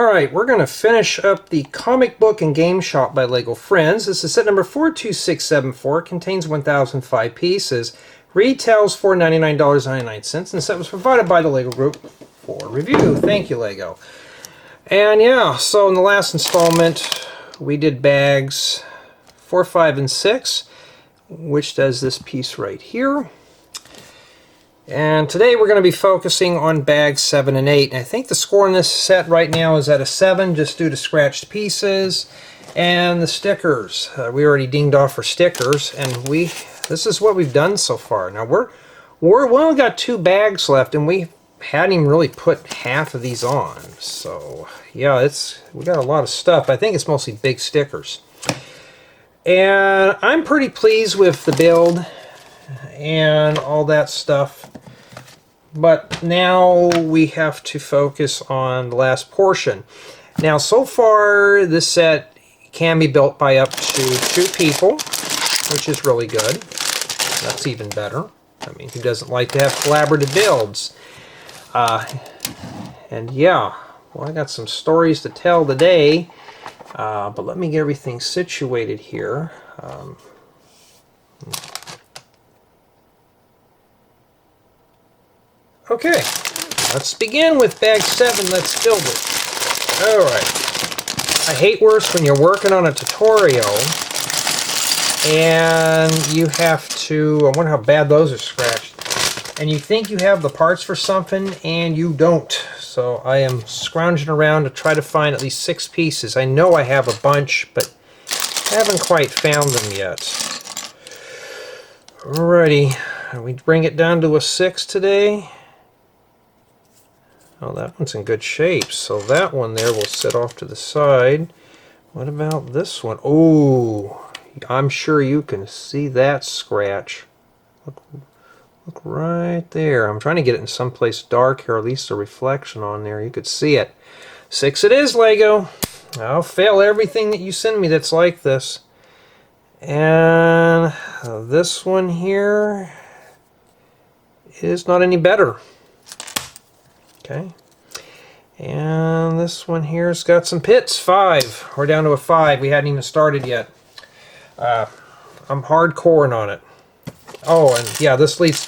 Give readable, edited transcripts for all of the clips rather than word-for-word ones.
Alright, we're going to finish up the Comic Book and Game Shop by LEGO Friends. This is set number 42674. It contains 1,005 pieces. Retails for $99.99, and the set was provided by the LEGO Group for review. Thank you, LEGO. And yeah, so in the last installment, we did bags 4, 5, and 6, which does this piece right here. And today we're going to be focusing on bags 7 and 8. And I think the score in this set right now is at a 7, just due to scratched pieces and the stickers. We already dinged off for stickers, and this is what we've done so far. Now we only got 2 bags left, and we hadn't even really put half of these on. So yeah, we got a lot of stuff. I think it's mostly big stickers. And I'm pretty pleased with the build and all that stuff. But now we have to focus on the last portion. Now, so far, this set can be built by up to 2 people, which is really good. That's even better. I mean, who doesn't like to have collaborative builds? And yeah, well, I got some stories to tell today. But let me get everything situated here. Okay, let's begin with bag 7. Let's build it. Alright. I hate worse when you're working on a tutorial and you have to, I wonder how bad those are scratched, and you think you have the parts for something and you don't. So I am scrounging around to try to find at least 6 pieces. I know I have a bunch, but I haven't quite found them yet. Alrighty, we bring it down to a 6 today. Oh, that one's in good shape, so that one there will sit off to the side. What about this one? Oh, I'm sure you can see that scratch. Look right there. I'm trying to get it in someplace dark here, or at least a reflection on there. You could see it. 6 it is, LEGO. I'll fail everything that you send me that's like this. And this one here is not any better. Okay, and this one here's got some pits. 5. We're down to a 5. We hadn't even started yet. I'm hardcoring on it. Oh, and yeah, this leads.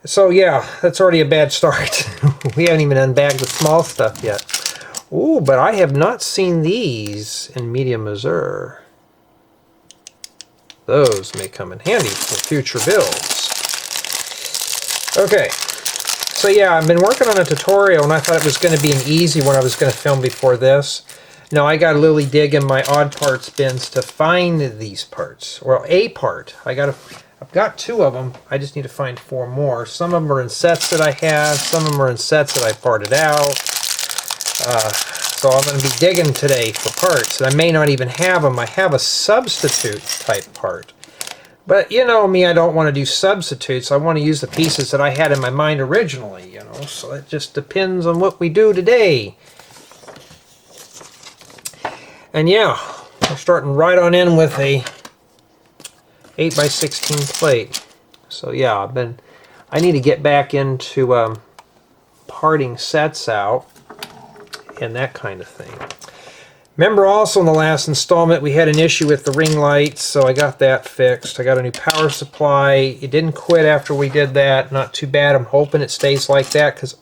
So yeah, that's already a bad start. We haven't even unbagged the small stuff yet. Ooh, but I have not seen these in medium Missouri. Those may come in handy for future builds. Okay. So yeah, I've been working on a tutorial, and I thought it was going to be an easy one I was going to film before this. No, I got to literally dig in my odd parts bins to find these parts. Well, a part. I've got 2 of them. I just need to find 4 more. Some of them are in sets that I have. Some of them are in sets that I parted out. So I'm going to be digging today for parts. And I may not even have them. I have a substitute type part. But you know me, I don't want to do substitutes. I want to use the pieces that I had in my mind originally, you know. So it just depends on what we do today. And yeah, we're starting right on in with a 8x16 plate. So yeah, I need to get back into parting sets out and that kind of thing. Remember also in the last installment we had an issue with the ring lights, so I got that fixed. I got a new power supply. It didn't quit after we did that. Not too bad. I'm hoping it stays like that because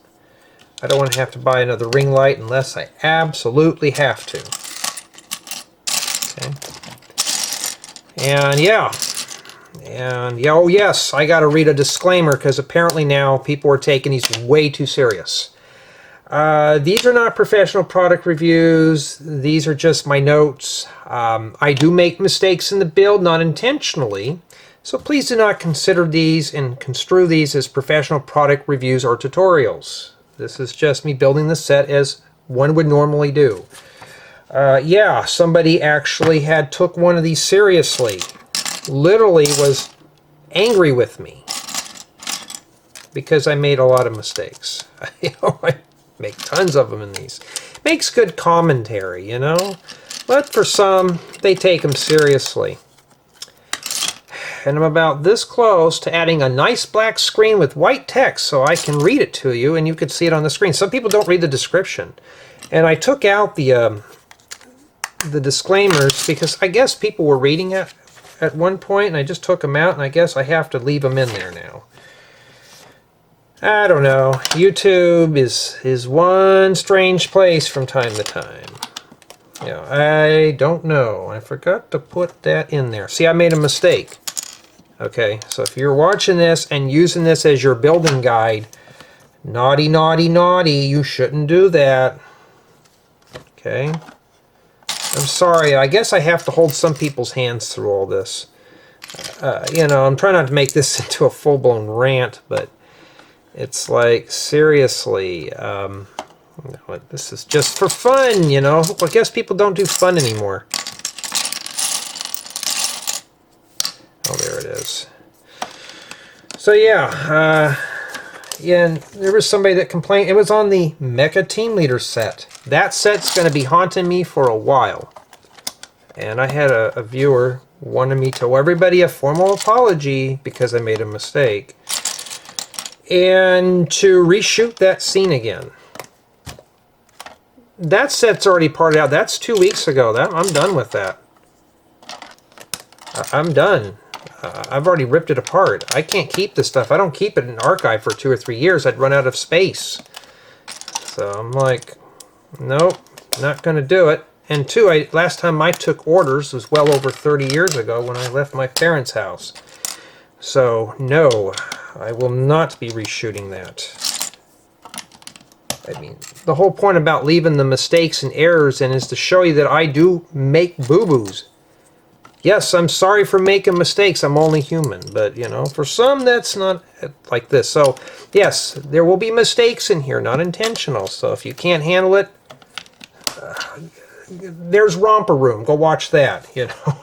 I don't want to have to buy another ring light unless I absolutely have to. Okay. And yeah, oh yes, I got to read a disclaimer because apparently now people are taking these way too serious. These are not professional product reviews. These are just my notes. I do make mistakes in the build, not intentionally. So please do not consider these and construe these as professional product reviews or tutorials. This is just me building the set as one would normally do. Yeah, somebody actually took one of these seriously. Literally was angry with me because I made a lot of mistakes. I make tons of them in these. Makes good commentary, you know. But for some, they take them seriously. and I'm about this close to adding a nice black screen with white text so I can read it to you and you could see it on the screen. Some people don't read the description. And I took out the disclaimers because I guess people were reading it at one point, and I just took them out, and I guess I have to leave them in there now. I don't know. YouTube is one strange place from time to time. Yeah, I don't know. I forgot to put that in there. See, I made a mistake. Okay, so if you're watching this and using this as your building guide, naughty, naughty, naughty, you shouldn't do that. Okay. I'm sorry. I guess I have to hold some people's hands through all this. You know, I'm trying not to make this into a full-blown rant, but it's like, seriously, this is just for fun, you know. I guess people don't do fun anymore. Oh, there it is. So, yeah, and there was somebody that complained. It was on the Mecha Team Leader set. That set's going to be haunting me for a while. And I had a viewer wanted me to owe everybody a formal apology because I made a mistake. And to reshoot that scene again. That set's already parted out. That's 2 weeks ago. I'm done with that. I'm done. I've already ripped it apart. I can't keep this stuff. I don't keep it in archive for 2 or 3 years. I'd run out of space. So I'm like, nope, not going to do it. And two, last time I took orders was well over 30 years ago when I left my parents' house. So no, I will not be reshooting that. I mean, the whole point about leaving the mistakes and errors in is to show you that I do make boo-boos. Yes, I'm sorry for making mistakes. I'm only human. But, you know, for some, that's not like this. So, yes, there will be mistakes in here, not intentional. So if you can't handle it, there's Romper Room. Go watch that, you know.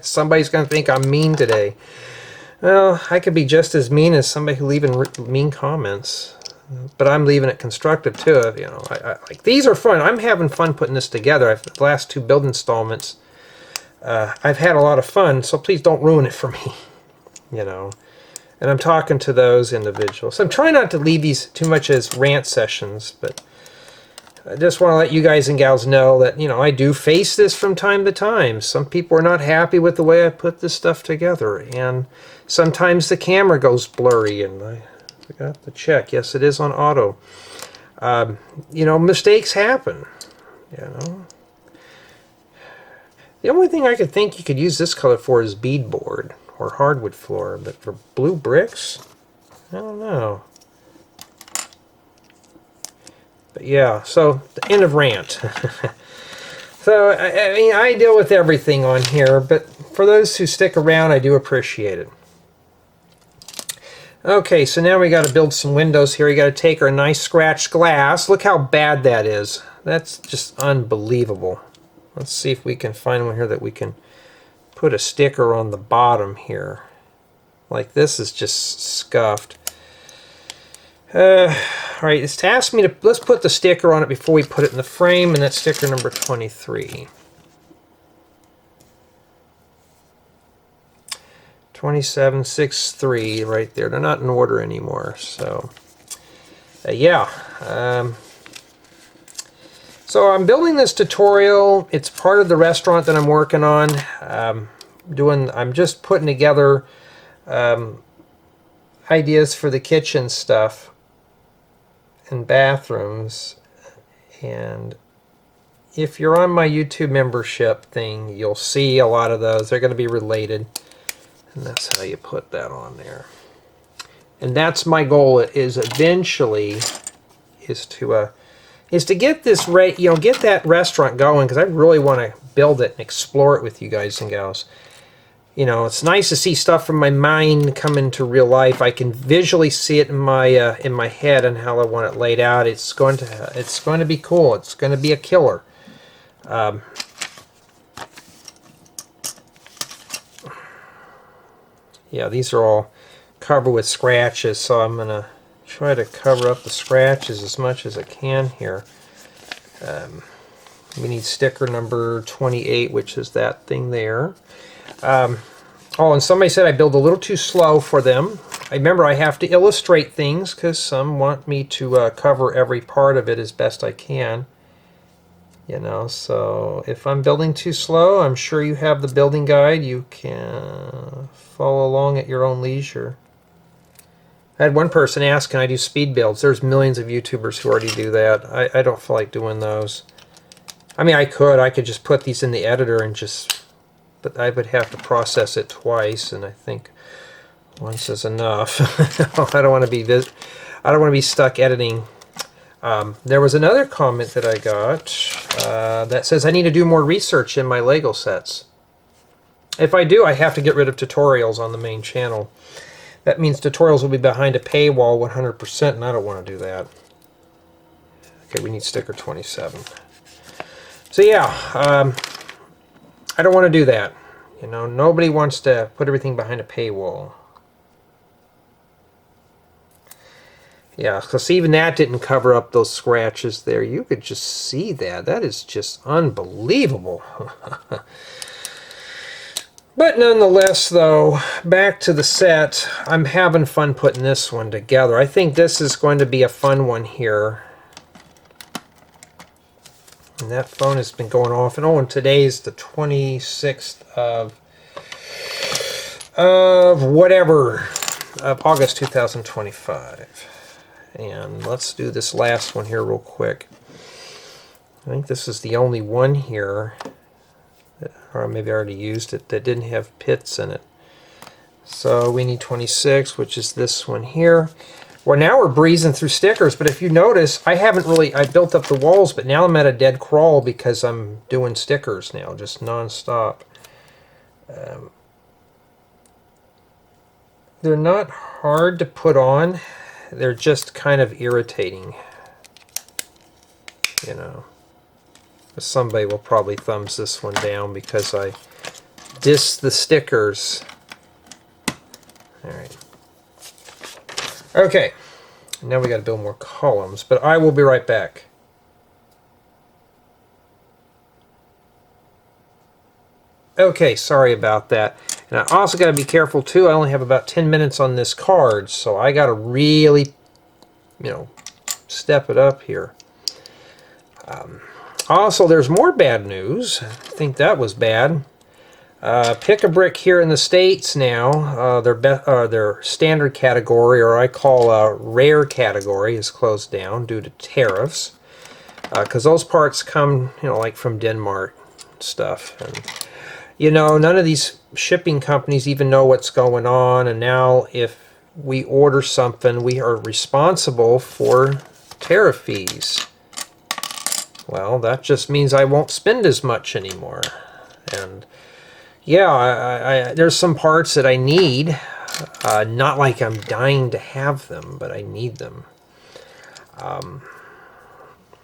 Somebody's going to think I'm mean today. Well, I could be just as mean as somebody who leaving mean comments. But I'm leaving it constructive, too. You know, like these are fun. I'm having fun putting this together. The last 2 build installments, I've had a lot of fun, so please don't ruin it for me, you know. And I'm talking to those individuals. I'm trying not to leave these too much as rant sessions, but I just want to let you guys and gals know that, you know, I do face this from time to time. Some people are not happy with the way I put this stuff together, and sometimes the camera goes blurry, and I forgot to check. Yes, it is on auto. You know, mistakes happen, you know. The only thing I could think you could use this color for is beadboard or hardwood floor, but for blue bricks, I don't know. But yeah, so the end of rant. So, I mean, I deal with everything on here, but for those who stick around, I do appreciate it. Okay, so now we got to build some windows here. We got to take our nice scratched glass. Look how bad that is. That's just unbelievable. Let's see if we can find one here that we can put a sticker on the bottom here. Like this is just scuffed. Alright, it's asked me to, let's put the sticker on it before we put it in the frame, and that's sticker number 23. 2763 right there. They're not in order anymore, so yeah. So I'm building this tutorial. It's part of the restaurant that I'm working on. I'm just putting together ideas for the kitchen stuff and bathrooms. And if you're on my YouTube membership thing, you'll see a lot of those. They're going to be related. And that's how you put that on there. And that's my goal, is eventually is to get this get that restaurant going, because I really want to build it and explore it with you guys and gals. You know, it's nice to see stuff from my mind come into real life. I can visually see it in my head and how I want it laid out. It's going to be cool. It's going to be a killer. Yeah, these are all covered with scratches, so I'm going to try to cover up the scratches as much as I can here. We need sticker number 28, which is that thing there. Oh, and somebody said I build a little too slow for them. I remember I have to illustrate things because some want me to cover every part of it as best I can. You know, so if I'm building too slow, I'm sure you have the building guide. You can follow along at your own leisure. I had one person ask, can I do speed builds? There's millions of YouTubers who already do that. I don't feel like doing those. I mean, I could just put these in the editor and just, but I would have to process it twice, and I think once is enough. I don't want to be stuck editing. There was another comment that I got that says I need to do more research in my Lego sets. If I do, I have to get rid of tutorials on the main channel. That means tutorials will be behind a paywall 100%, and I don't want to do that. Okay, we need sticker 27. So yeah, I don't want to do that. You know, nobody wants to put everything behind a paywall. Yeah, because even that didn't cover up those scratches there. You could just see that. That is just unbelievable. But nonetheless, though, back to the set. I'm having fun putting this one together. I think this is going to be a fun one here. And that phone has been going off. And oh, and today's the 26th of August 2025. And let's do this last one here real quick. I think this is the only one here, or maybe I already used it, that didn't have pits in it. So we need 26, which is this one here. Well, now we're breezing through stickers, but if you notice, I built up the walls, but now I'm at a dead crawl because I'm doing stickers now, just non-stop. They're not hard to put on. They're just kind of irritating, you know. Somebody will probably thumbs this one down because I dissed the stickers. Alright. Okay. Now we got to build more columns, but I will be right back. Okay, sorry about that. And I also got to be careful too. I only have about 10 minutes on this card, so I got to really, you know, step it up here. Also, there's more bad news. I think that was bad. Pick a Brick here in the States now, their standard category, or I call a rare category, is closed down due to tariffs. Because those parts come, you know, like from Denmark stuff. And, you know, none of these shipping companies even know what's going on. And now if we order something, we are responsible for tariff fees. Well, that just means I won't spend as much anymore. And yeah, there's some parts that I need. Not like I'm dying to have them, but I need them.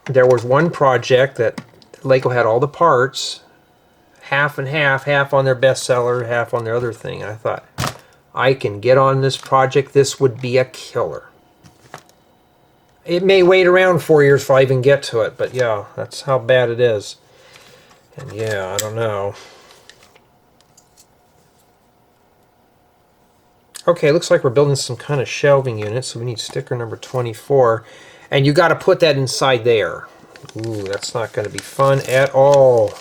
There was one project that Lego had all the parts, half and half on their bestseller, half on their other thing. I thought, I can get on this project. This would be a killer. It may wait around 4 years before I even get to it, but yeah, that's how bad it is. And yeah, I don't know. Okay, looks like we're building some kind of shelving unit, so we need sticker number 24. And you got to put that inside there. Ooh, that's not going to be fun at all.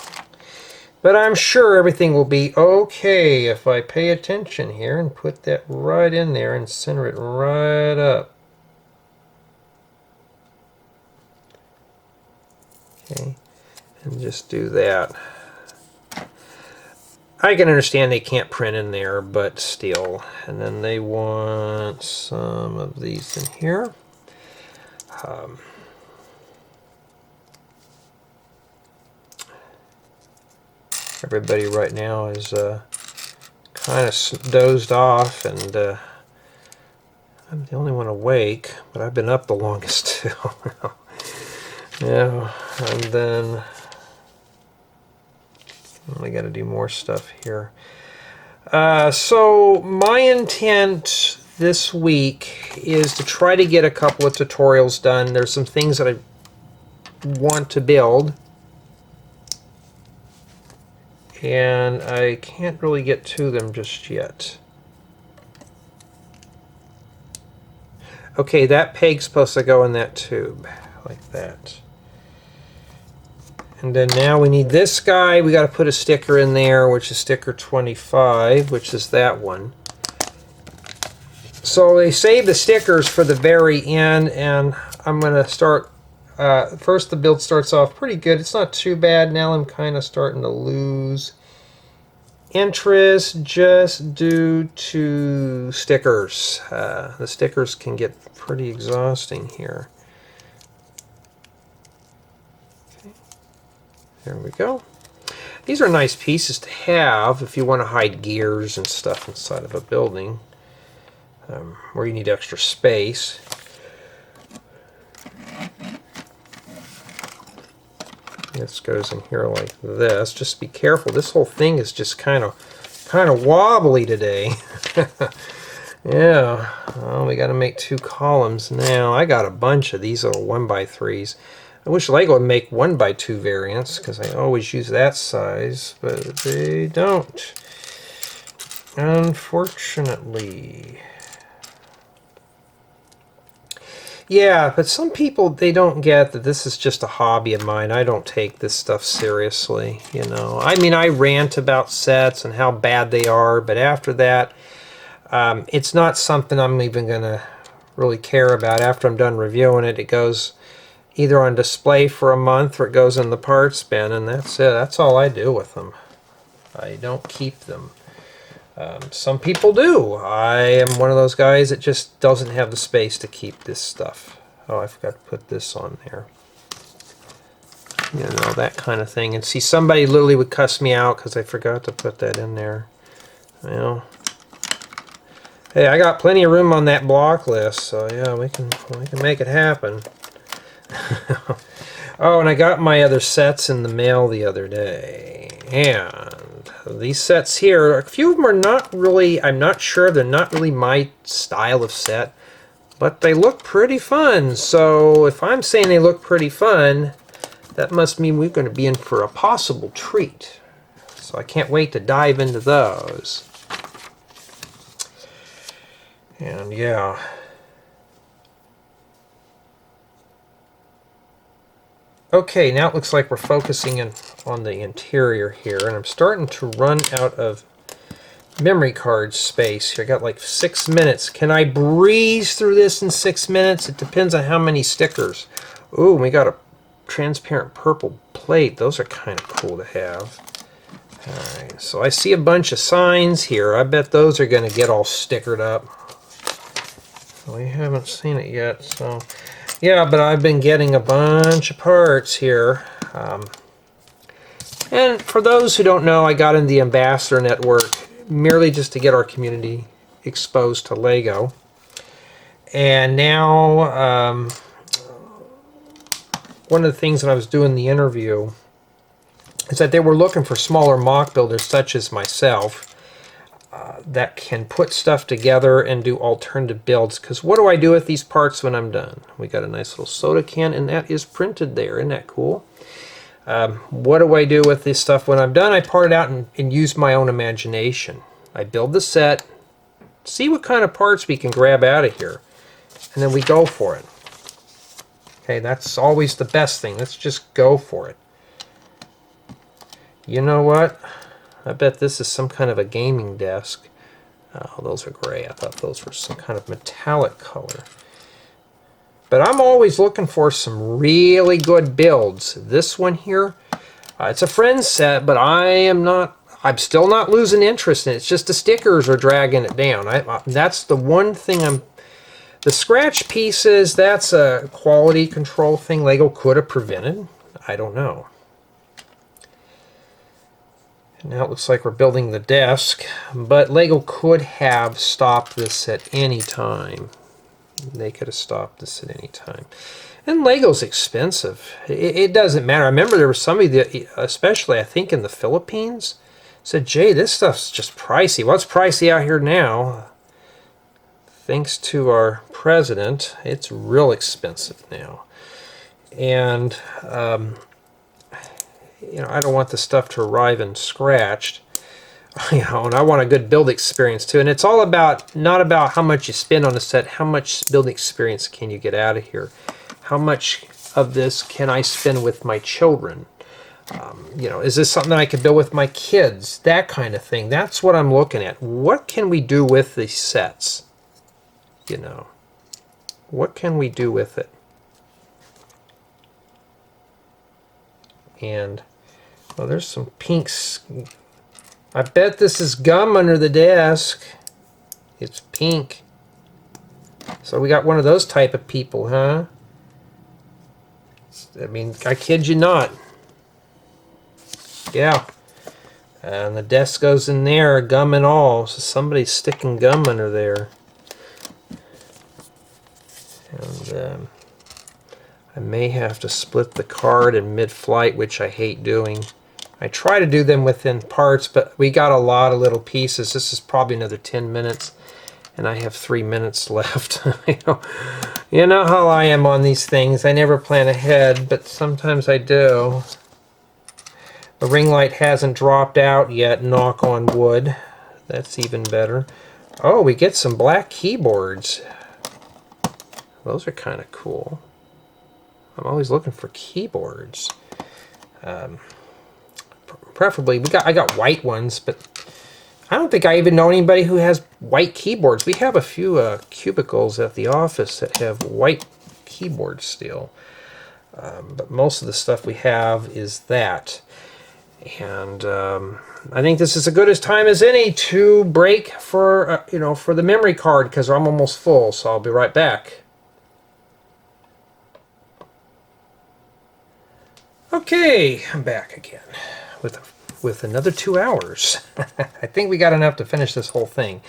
But I'm sure everything will be okay if I pay attention here and put that right in there and center it right up. Okay, and just do that. I can understand they can't print in there, but still. And then they want some of these in here. Everybody right now is kind of dozed off, and I'm the only one awake, but I've been up the longest too. Yeah, and then I got to do more stuff here. So my intent this week is to try to get a couple of tutorials done. There's some things that I want to build, and I can't really get to them just yet. Okay, that peg's supposed to go in that tube, like that. And then now we need this guy. We got to put a sticker in there, which is sticker 25, which is that one. So they save the stickers for the very end, and I'm going to start. First, the build starts off pretty good. It's not too bad. Now I'm kind of starting to lose interest just due to stickers. The stickers can get pretty exhausting here. Okay. There we go. These are nice pieces to have if you want to hide gears and stuff inside of a building where you need extra space. This goes in here like this. Just be careful. This whole thing is just kind of wobbly today. Yeah. Well, we got to make 2 columns now. I got a bunch of these little 1x3s. I wish Lego would make 1x2 variants because I always use that size, but they don't. Unfortunately. Yeah, but some people, they don't get that this is just a hobby of mine. I don't take this stuff seriously, you know. I mean, I rant about sets and how bad they are, but after that, it's not something I'm even going to really care about. After I'm done reviewing it, it goes either on display for a month or it goes in the parts bin, and that's it. That's all I do with them. I don't keep them. Some people do. I am one of those guys that just doesn't have the space to keep this stuff. Oh, I forgot to put this on there. You know, that kind of thing. And see, somebody literally would cuss me out because I forgot to put that in there. Well, hey, I got plenty of room on that block list, so yeah, we can make it happen. Oh, and I got my other sets in the mail the other day, and these sets here, a few of them are not really, I'm not sure, they're not really my style of set, but they look pretty fun. So if I'm saying they look pretty fun, that must mean we're going to be in for a possible treat. So I can't wait to dive into those. And yeah. Okay, now it looks like we're focusing in on the interior here, and I'm starting to run out of memory card space here. I got like 6 minutes. Can I breeze through this in 6 minutes? It depends on how many stickers. Ooh, we got a transparent purple plate. Those are kind of cool to have. Alright, so I see a bunch of signs here. I bet those are going to get all stickered up. We haven't seen it yet, so... Yeah, but I've been getting a bunch of parts here. And for those who don't know, I got in the Ambassador Network merely just to get our community exposed to Lego. And now, one of the things that I was doing in the interview is that they were looking for smaller mock builders such as myself that can put stuff together and do alternative builds. Because what do I do with these parts when I'm done? We got a nice little soda can, and that is printed there. Isn't that cool? What do I do with this stuff when I'm done? I part it out and use my own imagination. I build the set, see what kind of parts we can grab out of here, and then we go for it. Okay, that's always the best thing. Let's just go for it. You know what? I bet this is some kind of a gaming desk. Oh, those are gray. I thought those were some kind of metallic color. But I'm always looking for some really good builds. This one here, it's a friend's set, but I'm still not losing interest in it. It's just the stickers are dragging it down. That's the one thing the scratch pieces, that's a quality control thing Lego could have prevented. I don't know. Now it looks like we're building the desk, but Lego could have stopped this at any time. They could have stopped this at any time. And Lego's expensive. It doesn't matter. I remember there was somebody that, especially I think in the Philippines, said, Jay, this stuff's just pricey. Well, it's pricey out here now. Thanks to our president, it's real expensive now. And you know, I don't want the stuff to arrive and scratched. You know, and I want a good build experience too. And it's all about, not about how much you spend on a set, how much building experience can you get out of here? How much of this can I spend with my children? You know, is this something that I could build with my kids? That kind of thing. That's what I'm looking at. What can we do with these sets? You know, what can we do with it? And, well, there's some pinks. I bet this is gum under the desk. It's pink. So we got one of those type of people, huh? I mean, I kid you not. Yeah. And the desk goes in there, gum and all. So somebody's sticking gum under there. And I may have to split the card in mid-flight, which I hate doing. I try to do them within parts, but we got a lot of little pieces. This is probably another 10 minutes, and I have 3 minutes left. You know how I am on these things. I never plan ahead, but sometimes I do. The ring light hasn't dropped out yet, knock on wood. That's even better. Oh, we get some black keyboards. Those are kind of cool. I'm always looking for keyboards. Preferably, I got white ones, but I don't think I even know anybody who has white keyboards. We have a few cubicles at the office that have white keyboards still. But most of the stuff we have is that. And I think this is as good a time as any to break for, you know, for the memory card, because I'm almost full, so I'll be right back. Okay, I'm back again with another 2 hours. I think we got enough to finish this whole thing.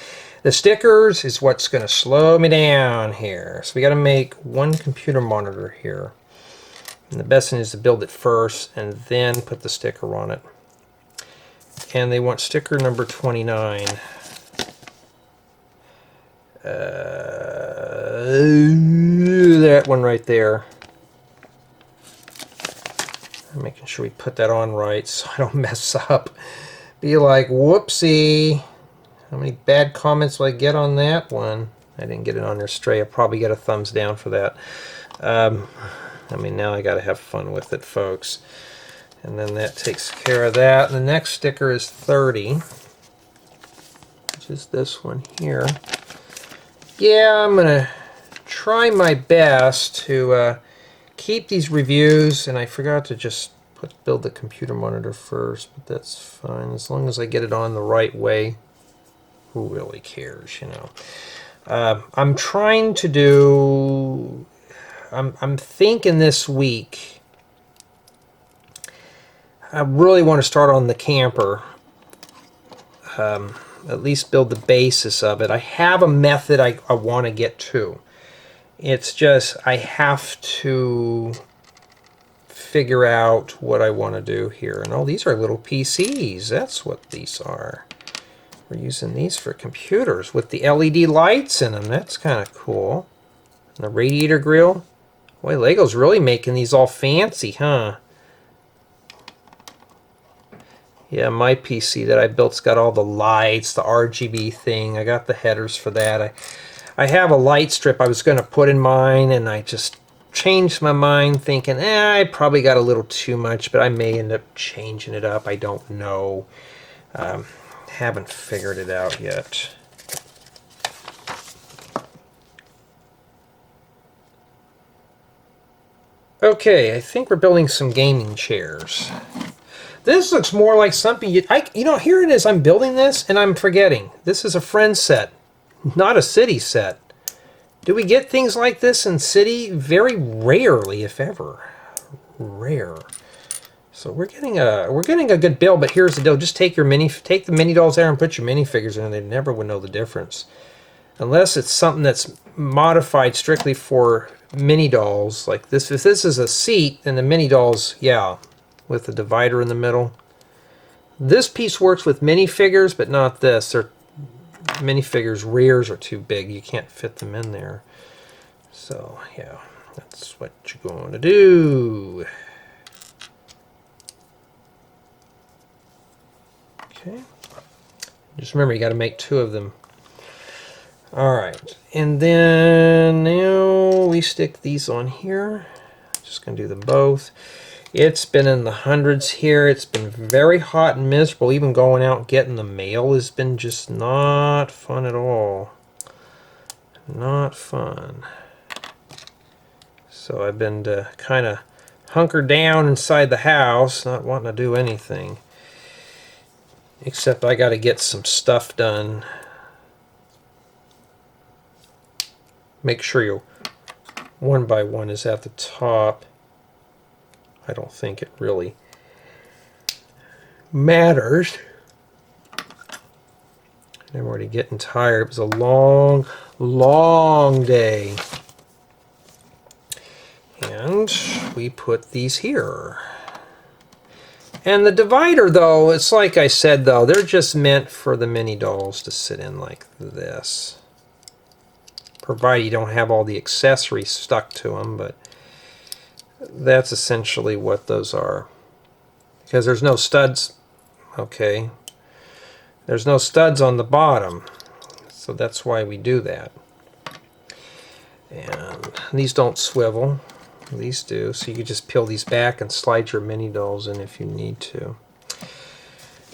The stickers is what's going to slow me down here. So we got to make one computer monitor here. And the best thing is to build it first and then put the sticker on it. And they want sticker number 29. That one right there. Making sure we put that on right so I don't mess up. Be like, whoopsie. How many bad comments will I get on that one? I didn't get it on there straight. I'll probably get a thumbs down for that. I mean, now I got to have fun with it, folks. And then that takes care of that. The next sticker is 30, which is this one here. Yeah, I'm going to try my best to keep these reviews, and I forgot to just build the computer monitor first, but that's fine as long as I get it on the right way. Who really cares, you know? I'm trying to do. I'm thinking this week. I really want to start on the camper. At least build the basis of it. I have a method I want to get to. It's just I have to figure out what I want to do here. And oh, these are little PCs. That's what these are. We're using these for computers with the LED lights in them. That's kind of cool. And the radiator grill. Boy, Lego's really making these all fancy, huh? Yeah, my PC that I built's got all the lights, the RGB thing. I got the headers for that. I have a light strip I was going to put in mine, and I just changed my mind thinking, I probably got a little too much, but I may end up changing it up. I don't know. Haven't figured it out yet. Okay, I think we're building some gaming chairs. This looks more like something you know, here it is. I'm building this, and I'm forgetting. This is a friend set, not a city set. Do we get things like this in city? Very rarely, if ever. Rare. So we're getting a good build, but here's the deal. Just take the mini dolls there and put your minifigures in, and they never would know the difference. Unless it's something that's modified strictly for mini dolls, like this. If this is a seat, then the mini dolls, yeah, with the divider in the middle. This piece works with minifigures, but not this. They're minifigures' rears are too big. You can't fit them in there. So, yeah, that's what you're going to do. Okay. Just remember, you got to make 2 of them. Alright, and then now we stick these on here. Just going to do them both. It's been in the hundreds here. It's been very hot and miserable. Even going out and getting the mail has been just not fun at all. Not fun. So I've been kind of hunkered down inside the house, not wanting to do anything. Except I got to get some stuff done. Make sure you 1 by 1 is at the top. I don't think it really matters. I'm already getting tired. It was a long, long day. And we put these here. And the divider, though, it's like I said, though, they're just meant for the mini dolls to sit in like this. Provided you don't have all the accessories stuck to them, but that's essentially what those are. Because there's no studs. Okay. There's no studs on the bottom. So that's why we do that. And these don't swivel. These do. So you can just peel these back and slide your mini dolls in if you need to.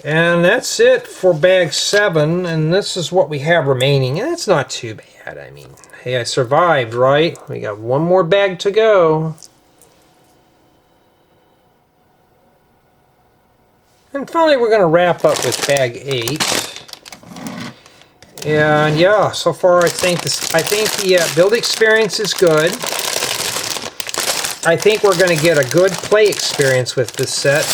And that's it for bag 7. And this is what we have remaining. And it's not too bad. I mean, hey, I survived, right? We got 1 more bag to go. And finally, we're going to wrap up with bag 8. And yeah, so far I think the build experience is good. I think we're going to get a good play experience with this set.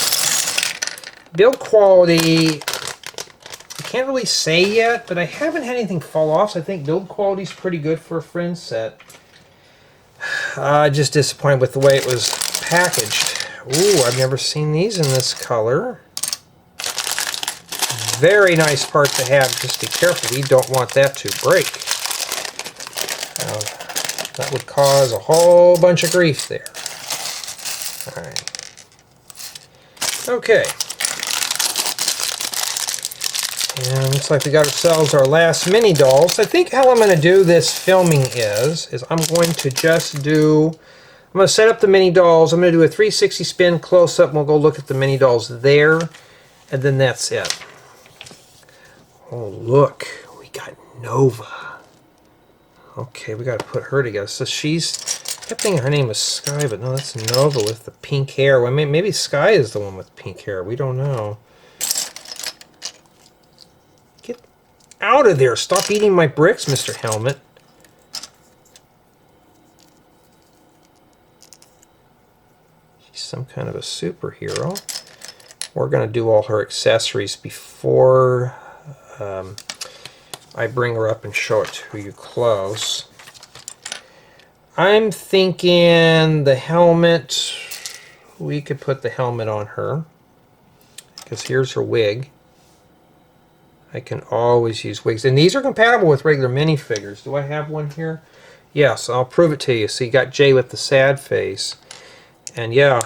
Build quality, I can't really say yet, but I haven't had anything fall off, so I think build quality is pretty good for a Friends set. Just disappointed with the way it was packaged. Ooh, I've never seen these in this color. Very nice part to have. Just be careful. We don't want that to break. That would cause a whole bunch of grief there. Alright. Okay. And looks like we got ourselves our last mini dolls. I think how I'm going to do this filming is I'm going to just do... I'm going to set up the mini dolls. I'm going to do a 360 spin close-up, and we'll go look at the mini dolls there. And then that's it. Oh, look, we got Nova. Okay, we got to put her together. So she's, I kept thinking her name was Sky, but no, that's Nova with the pink hair. Well, maybe Sky is the one with pink hair. We don't know. Get out of there. Stop eating my bricks, Mr. Helmet. She's some kind of a superhero. We're going to do all her accessories before... I bring her up and show it to you close. I'm thinking the helmet, we could put the helmet on her, because here's her wig. I can always use wigs, and these are compatible with regular minifigures. Do I have one here? Yes, I'll prove it to you. So you got Jay with the sad face, and yeah,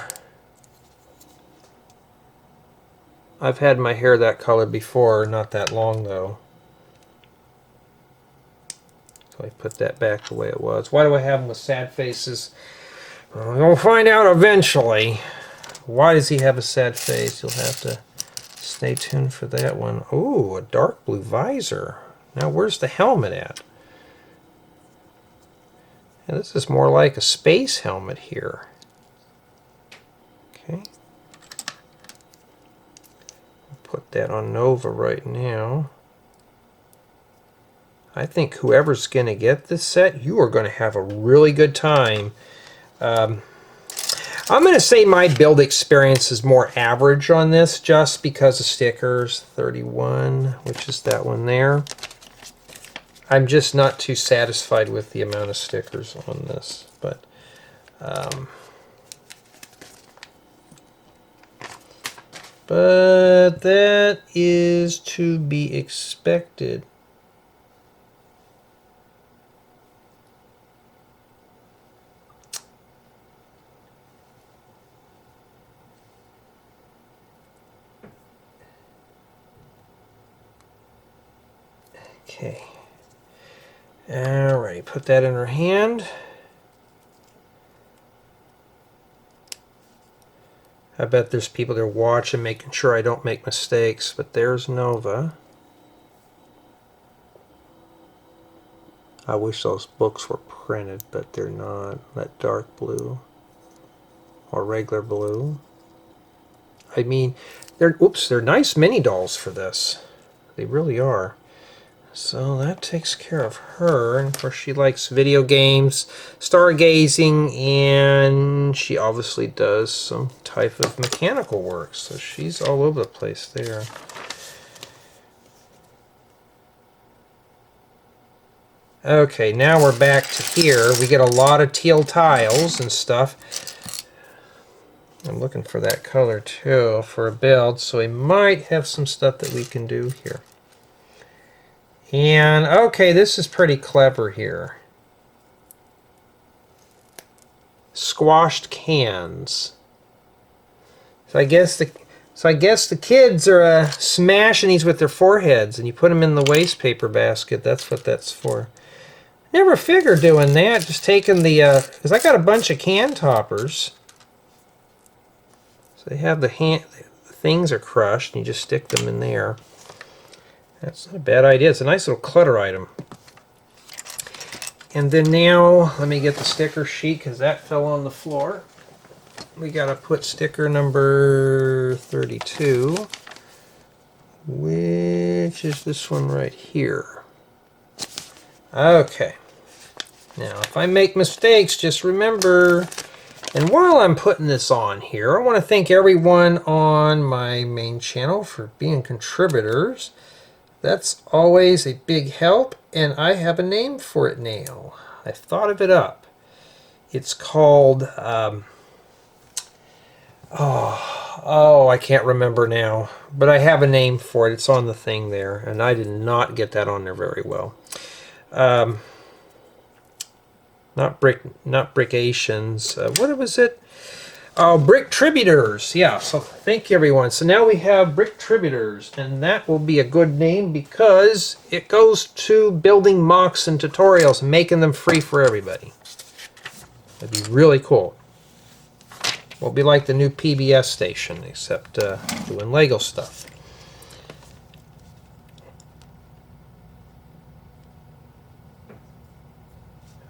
I've had my hair that color before, not that long though. So I put that back the way it was. Why do I have them with sad faces? Well, we'll find out eventually. Why does he have a sad face? You'll have to stay tuned for that one. Ooh, a dark blue visor. Now where's the helmet at? And this is more like a space helmet here. Okay. Put that on Nova right now. I think whoever's going to get this set, you are going to have a really good time. I'm going to say my build experience is more average on this just because of stickers. 31, which is that one there. I'm just not too satisfied with the amount of stickers on this. But that is to be expected. Okay. Alright, put that in her hand. I bet there's people there watching, making sure I don't make mistakes, but there's Nova. I wish those books were printed, but they're not. That dark blue or regular blue. I mean, they're nice mini dolls for this. They really are. So that takes care of her, and of course she likes video games, stargazing, and she obviously does some type of mechanical work, so she's all over the place there. Okay, now we're back to here. We get a lot of teal tiles and stuff. I'm looking for that color too for a build, so we might have some stuff that we can do here. And okay, this is pretty clever here. Squashed cans. So I guess the kids are smashing these with their foreheads, and you put them in the waste paper basket. That's what that's for. Never figured doing that. Just taking the because I got a bunch of can toppers. So they have the things are crushed, and you just stick them in there. That's not a bad idea. It's a nice little clutter item. And then now, let me get the sticker sheet because that fell on the floor. We got to put sticker number 32, which is this one right here. Okay. Now, if I make mistakes, just remember. And while I'm putting this on here, I want to thank everyone on my main channel for being contributors. That's always a big help, and I have a name for it now. I've thought of it up. It's called, I can't remember now, but I have a name for it. It's on the thing there, and I did not get that on there very well. Not Brickations. What was it? Oh, Brick Tributors. Yeah, so thank you, everyone. So now we have Brick Tributors, and that will be a good name because it goes to building mocks and tutorials and making them free for everybody. That'd be really cool. Will be like the new PBS station, except doing Lego stuff.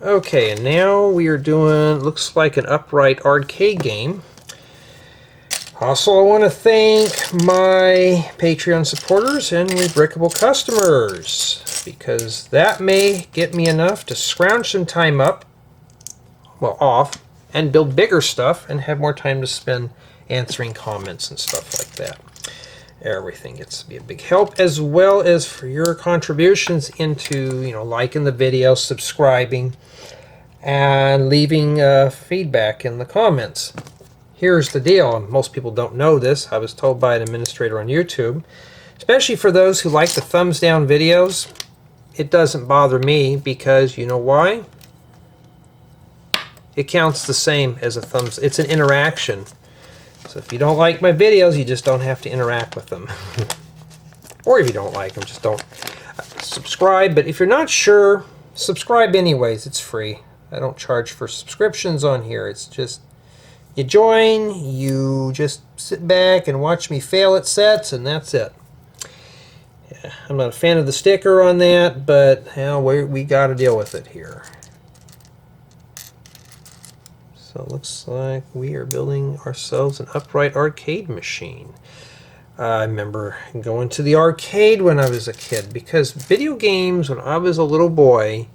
Okay, and now we are doing, looks like an upright arcade game. Also, I want to thank my Patreon supporters and Rebrickable customers, because that may get me enough to scrounge some time up, well, off, and build bigger stuff and have more time to spend answering comments and stuff like that. Everything gets to be a big help, as well as for your contributions into, liking the video, subscribing, and leaving feedback in the comments. Here's the deal, and most people don't know this. I was told by an administrator on YouTube, especially for those who like the thumbs down videos, it doesn't bother me because you know why? It counts the same as a thumbs. It's an interaction. So if you don't like my videos, you just don't have to interact with them. Or if you don't like them, just don't subscribe. But if you're not sure, subscribe anyways. It's free. I don't charge for subscriptions on here. It's just, you join, you just sit back and watch me fail at sets, and that's it. Yeah, I'm not a fan of the sticker on that, but we got to deal with it here. So it looks like we are building ourselves an upright arcade machine. I remember going to the arcade when I was a kid, because video games when I was a little boy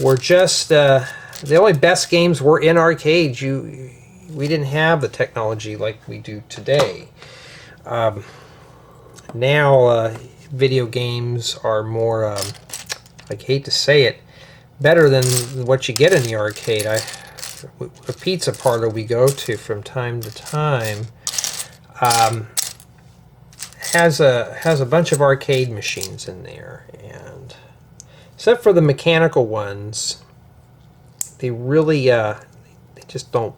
were just the only best games were in arcades. We didn't have the technology like we do today. Now video games are more, I hate to say it, better than what you get in the arcade. A pizza parlor we go to from time to time has a bunch of arcade machines in there, and except for the mechanical ones, they really they just don't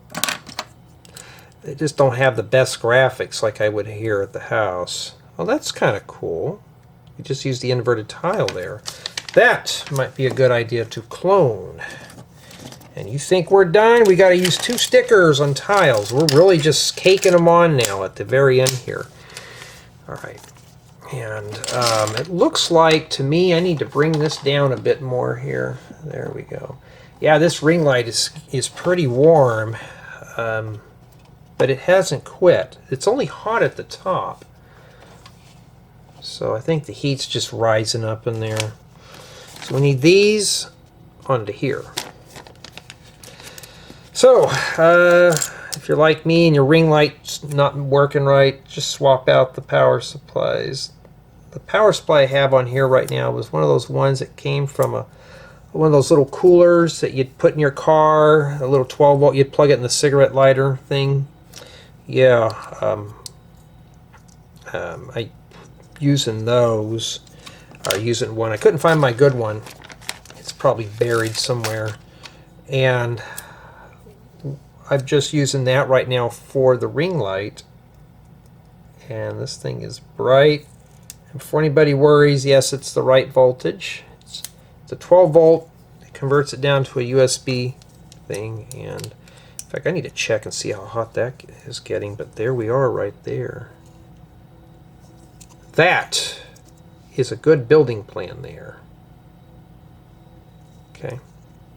have the best graphics like I would here at the house. Well, that's kind of cool. You just use the inverted tile there. That might be a good idea to clone. And you think we're done? We got to use 2 stickers on tiles. We're really just caking them on now at the very end here. All right. And it looks like, to me, I need to bring this down a bit more here. There we go. Yeah, this ring light is pretty warm, but it hasn't quit. It's only hot at the top. So I think the heat's just rising up in there. So we need these onto here. So, if you're like me and your ring light's not working right, just swap out the power supplies. The power supply I have on here right now was one of those ones that came from one of those little coolers that you'd put in your car, a little 12 volt, you'd plug it in the cigarette lighter thing. Yeah, I using those, or using one. I couldn't find my good one. It's probably buried somewhere. And I'm just using that right now for the ring light. And this thing is bright. And before anybody worries, yes, it's the right voltage. It's a 12 volt. It converts it down to a USB thing. And in fact, I need to check and see how hot that is getting. But there we are right there. That is a good building plan there. Okay.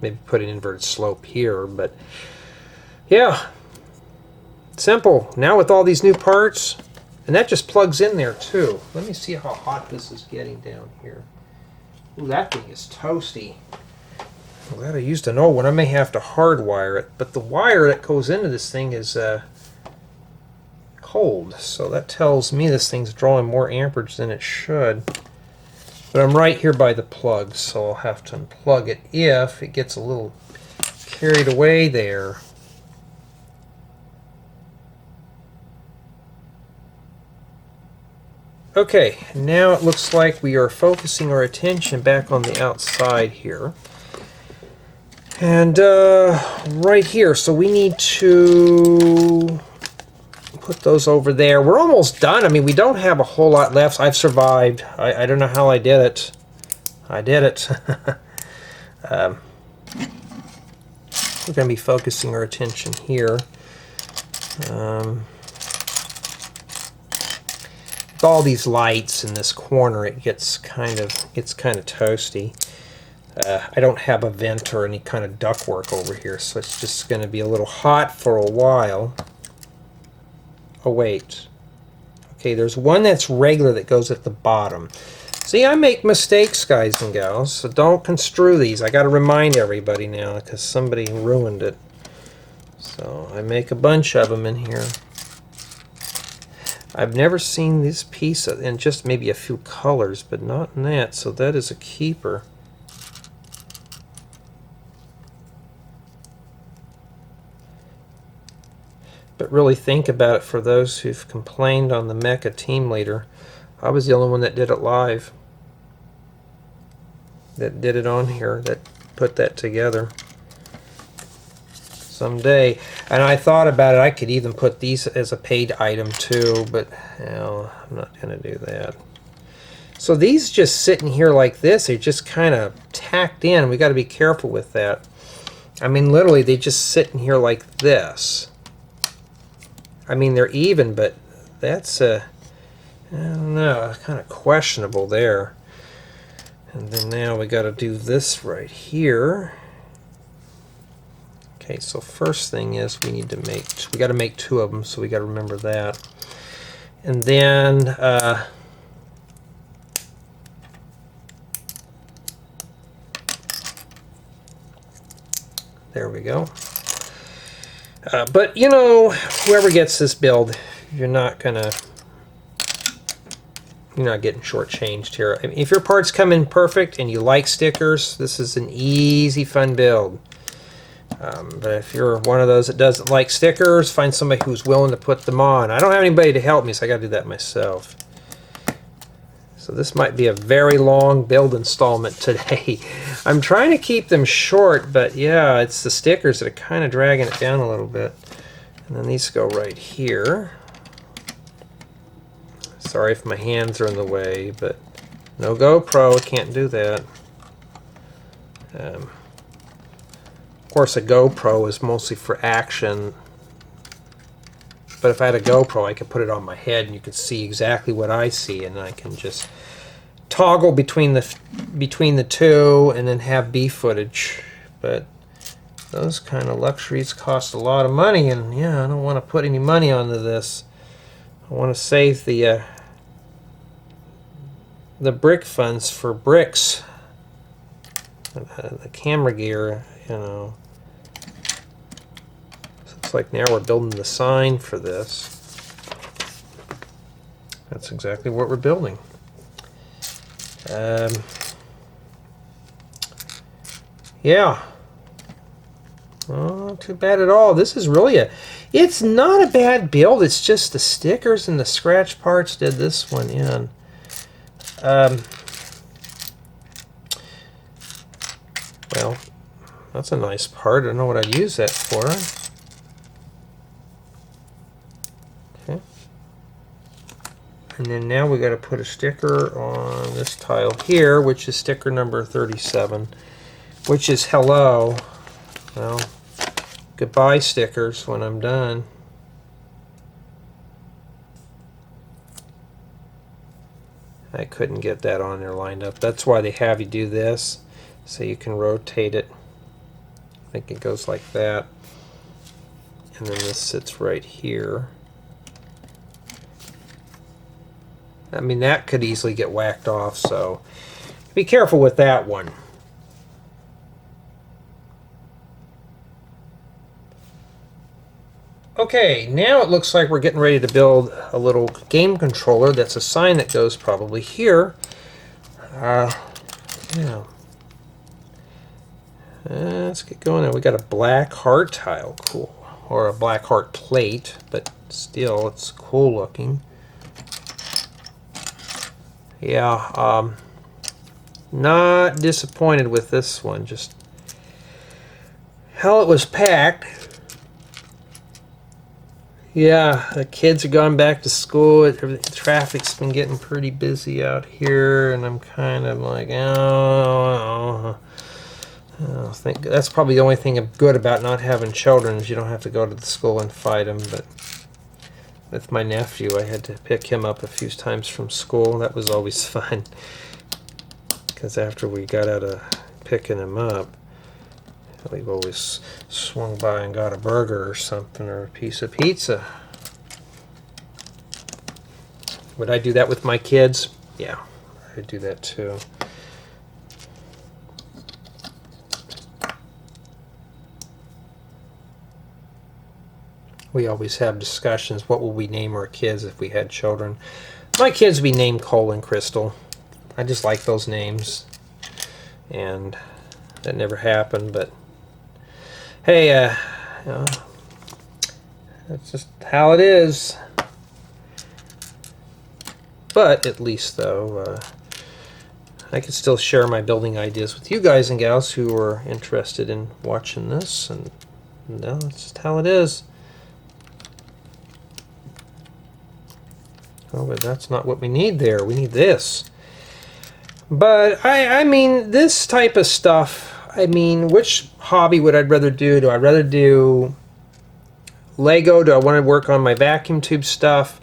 Maybe put an inverted slope here, but yeah. Simple. Now with all these new parts. And that just plugs in there too. Let me see how hot this is getting down here. Ooh, that thing is toasty. I'm glad I used an old one. I may have to hardwire it. But the wire that goes into this thing is cold. So that tells me this thing's drawing more amperage than it should. But I'm right here by the plug, so I'll have to unplug it if it gets a little carried away there. Okay, now it looks like we are focusing our attention back on the outside here. And right here, so we need to put those over there. We're almost done. I mean, we don't have a whole lot left. I've survived. I don't know how I did it. I did it. We're going to be focusing our attention here. All these lights in this corner, it gets kind of toasty. I don't have a vent or any kind of ductwork over here, so it's just going to be a little hot for a while. Oh wait, okay, there's one that's regular that goes at the bottom. See, I make mistakes, guys and gals, so don't construe these. I got to remind everybody now because somebody ruined it. So I make a bunch of them in here. I've never seen this piece in just maybe a few colors, but not in that, so that is a keeper. But really think about it for those who've complained on the Mecha Team Leader. I was the only one that did it live. That did it on here, that put that together. Someday. And I thought about it, I could even put these as a paid item too, but no, I'm not going to do that. So these just sitting here like this, they're just kind of tacked in. We got to be careful with that. I mean, literally, they just sit in here like this. I mean, they're even, but that's I don't know, kind of questionable there. And then now we got to do this right here. Okay, so first thing is we got to make 2 of them, so we got to remember that. And then there we go. But you know, whoever gets this build, you're not getting shortchanged here. I mean, if your parts come in perfect and you like stickers, this is an easy, fun build. But if you're one of those that doesn't like stickers, find somebody who's willing to put them on. I don't have anybody to help me, so I got to do that myself. So this might be a very long build installment today. I'm trying to keep them short, but yeah, it's the stickers that are kind of dragging it down a little bit. And then these go right here. Sorry if my hands are in the way, but No GoPro, can't do that. Of course, a GoPro is mostly for action. But if I had a GoPro, I could put it on my head and you could see exactly what I see, and I can just toggle between the two and then have B footage. But those kind of luxuries cost a lot of money, and yeah, I don't want to put any money onto this. I want to save the brick funds for bricks, the camera gear, you know. Like now we're building the sign for this. That's exactly what we're building. Yeah. Oh, not too bad at all. This is really it's not a bad build. It's just the stickers and the scratch parts did this one in. Well, that's a nice part. I don't know what I'd use that for. And then now we got to put a sticker on this tile here, which is sticker number 37, which is hello. Well, goodbye stickers when I'm done. I couldn't get that on there lined up. That's why they have you do this, so you can rotate it. I think it goes like that. And then this sits right here. I mean, that could easily get whacked off, so be careful with that one. Okay, now it looks like we're getting ready to build a little game controller. That's a sign that goes probably here. Yeah. Let's get going there. We got a black heart tile, cool, or a black heart plate, but still, it's cool looking. Yeah, not disappointed with this one. Just how it was packed. Yeah, the kids are going back to school. The traffic's been getting pretty busy out here, and I'm kind of like, oh, I think that's probably the only thing good about not having children is you don't have to go to the school and fight them. But with my nephew, I had to pick him up a few times from school. That was always fun, because after we got out of picking him up, we've always swung by and got a burger or something, or a piece of pizza. Would I do that with my kids? Yeah, I'd do that too. We always have discussions, what will we name our kids if we had children? My kids would be named Cole and Crystal. I just like those names. And that never happened, but hey, you know, that's just how it is. But at least, though, I can still share my building ideas with you guys and gals who are interested in watching this. And no, that's just how it is. Oh, but that's not what we need there. We need this. But, I mean, this type of stuff, I mean, which hobby would I rather do? Do I rather do Lego? Do I want to work on my vacuum tube stuff?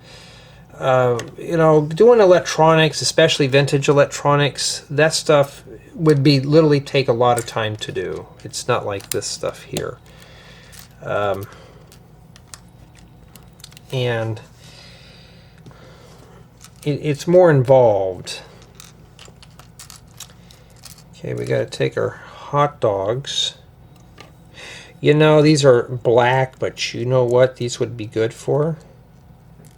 You know, doing electronics, especially vintage electronics, that stuff would be literally take a lot of time to do. It's not like this stuff here. And it's more involved. Okay, we got to take our hot dogs. You know, these are black, but you know what these would be good for?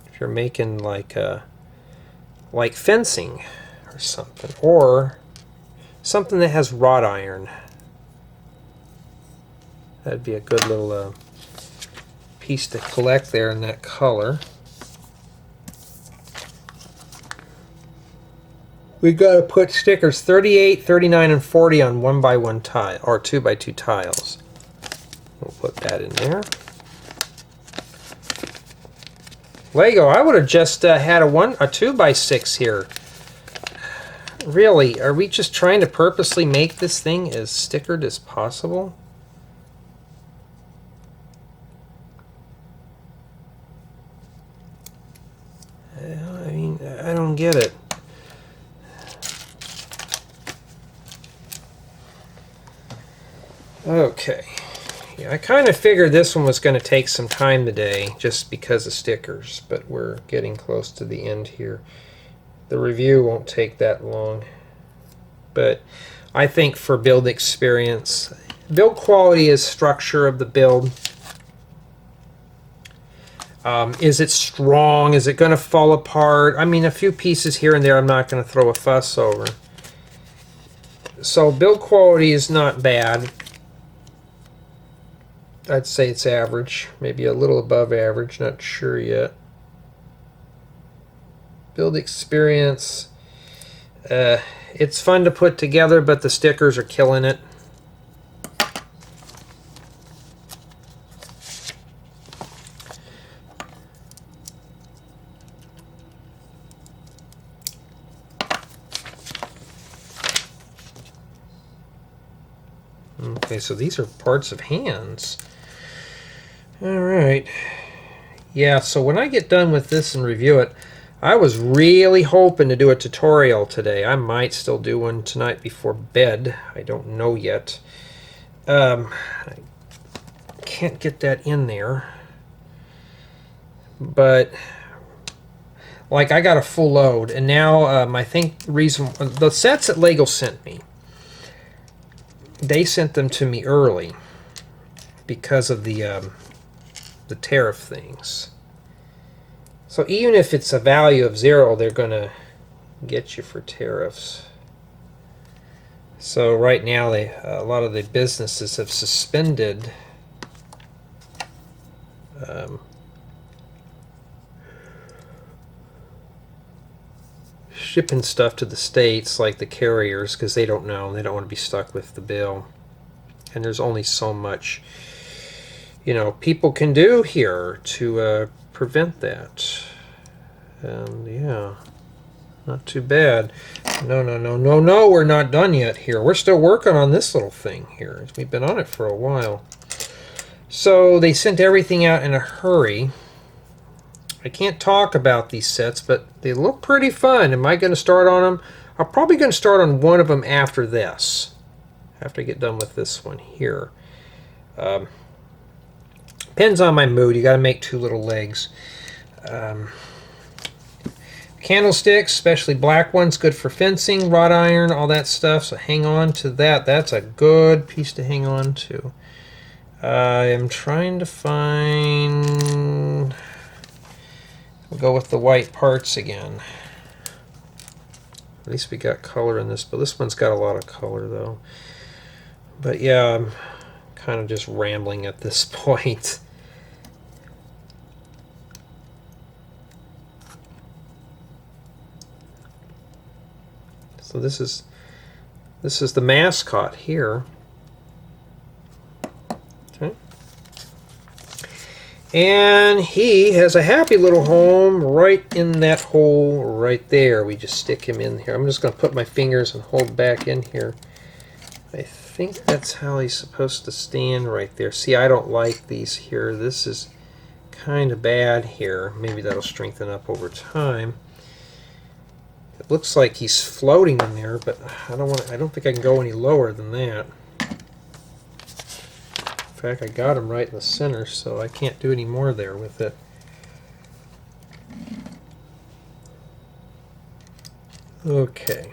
If you're making like fencing or something, or something that has wrought iron. That'd be a good little piece to collect there in that color. We got to put stickers 38, 39, and 40 on 1x1 tile, or 2x2 tiles. We'll put that in there. Lego, I would have just had a 2x6 here. Really, are we just trying to purposely make this thing as stickered as possible? I mean, I don't get it. Okay. Yeah, I kind of figured this one was going to take some time today just because of stickers, but we're getting close to the end here. The review won't take that long, but I think for build experience, build quality is structure of the build. Is it strong? Is it going to fall apart? I mean, a few pieces here and there I'm not going to throw a fuss over. So build quality is not bad. I'd say it's average, maybe a little above average, not sure yet. Build experience, it's fun to put together, but the stickers are killing it. Okay, so these are parts of hands. All right. Yeah, so when I get done with this and review it, I was really hoping to do a tutorial today. I might still do one tonight before bed. I don't know yet. I can't get that in there. But like I got a full load, and now I think the reason the sets that Lego sent me, they sent them to me early because of the tariff things. So even if it's a value of 0, they're going to get you for tariffs. So right now, a lot of the businesses have suspended shipping stuff to the States, like the carriers, because they don't know. They don't want to be stuck with the bill. And there's only so much, you know, people can do here to prevent that. And yeah, not too bad. No, we're not done yet here. We're still working on this little thing here. We've been on it for a while. So they sent everything out in a hurry. I can't talk about these sets, but they look pretty fun. Am I going to start on them? I'm probably going to start on one of them after this, after I get done with this one here. Depends on my mood. You got to make 2 little legs. Candlesticks, especially black ones, good for fencing, wrought iron, all that stuff. So hang on to that. That's a good piece to hang on to. I am trying to find... We'll go with the white parts again. At least we got color in this, but this one's got a lot of color though. But yeah, I'm kind of just rambling at this point. So this is the Mascot here. Okay. And he has a happy little home right in that hole right there. We just stick him in here. I'm just going to put my fingers and hold back in here. I think that's how he's supposed to stand right there. See, I don't like these here. This is kind of bad here. Maybe that'll strengthen up over time. It looks like he's floating in there, but I don't think I can go any lower than that. In fact, I got him right in the center, so I can't do any more there with it. Okay.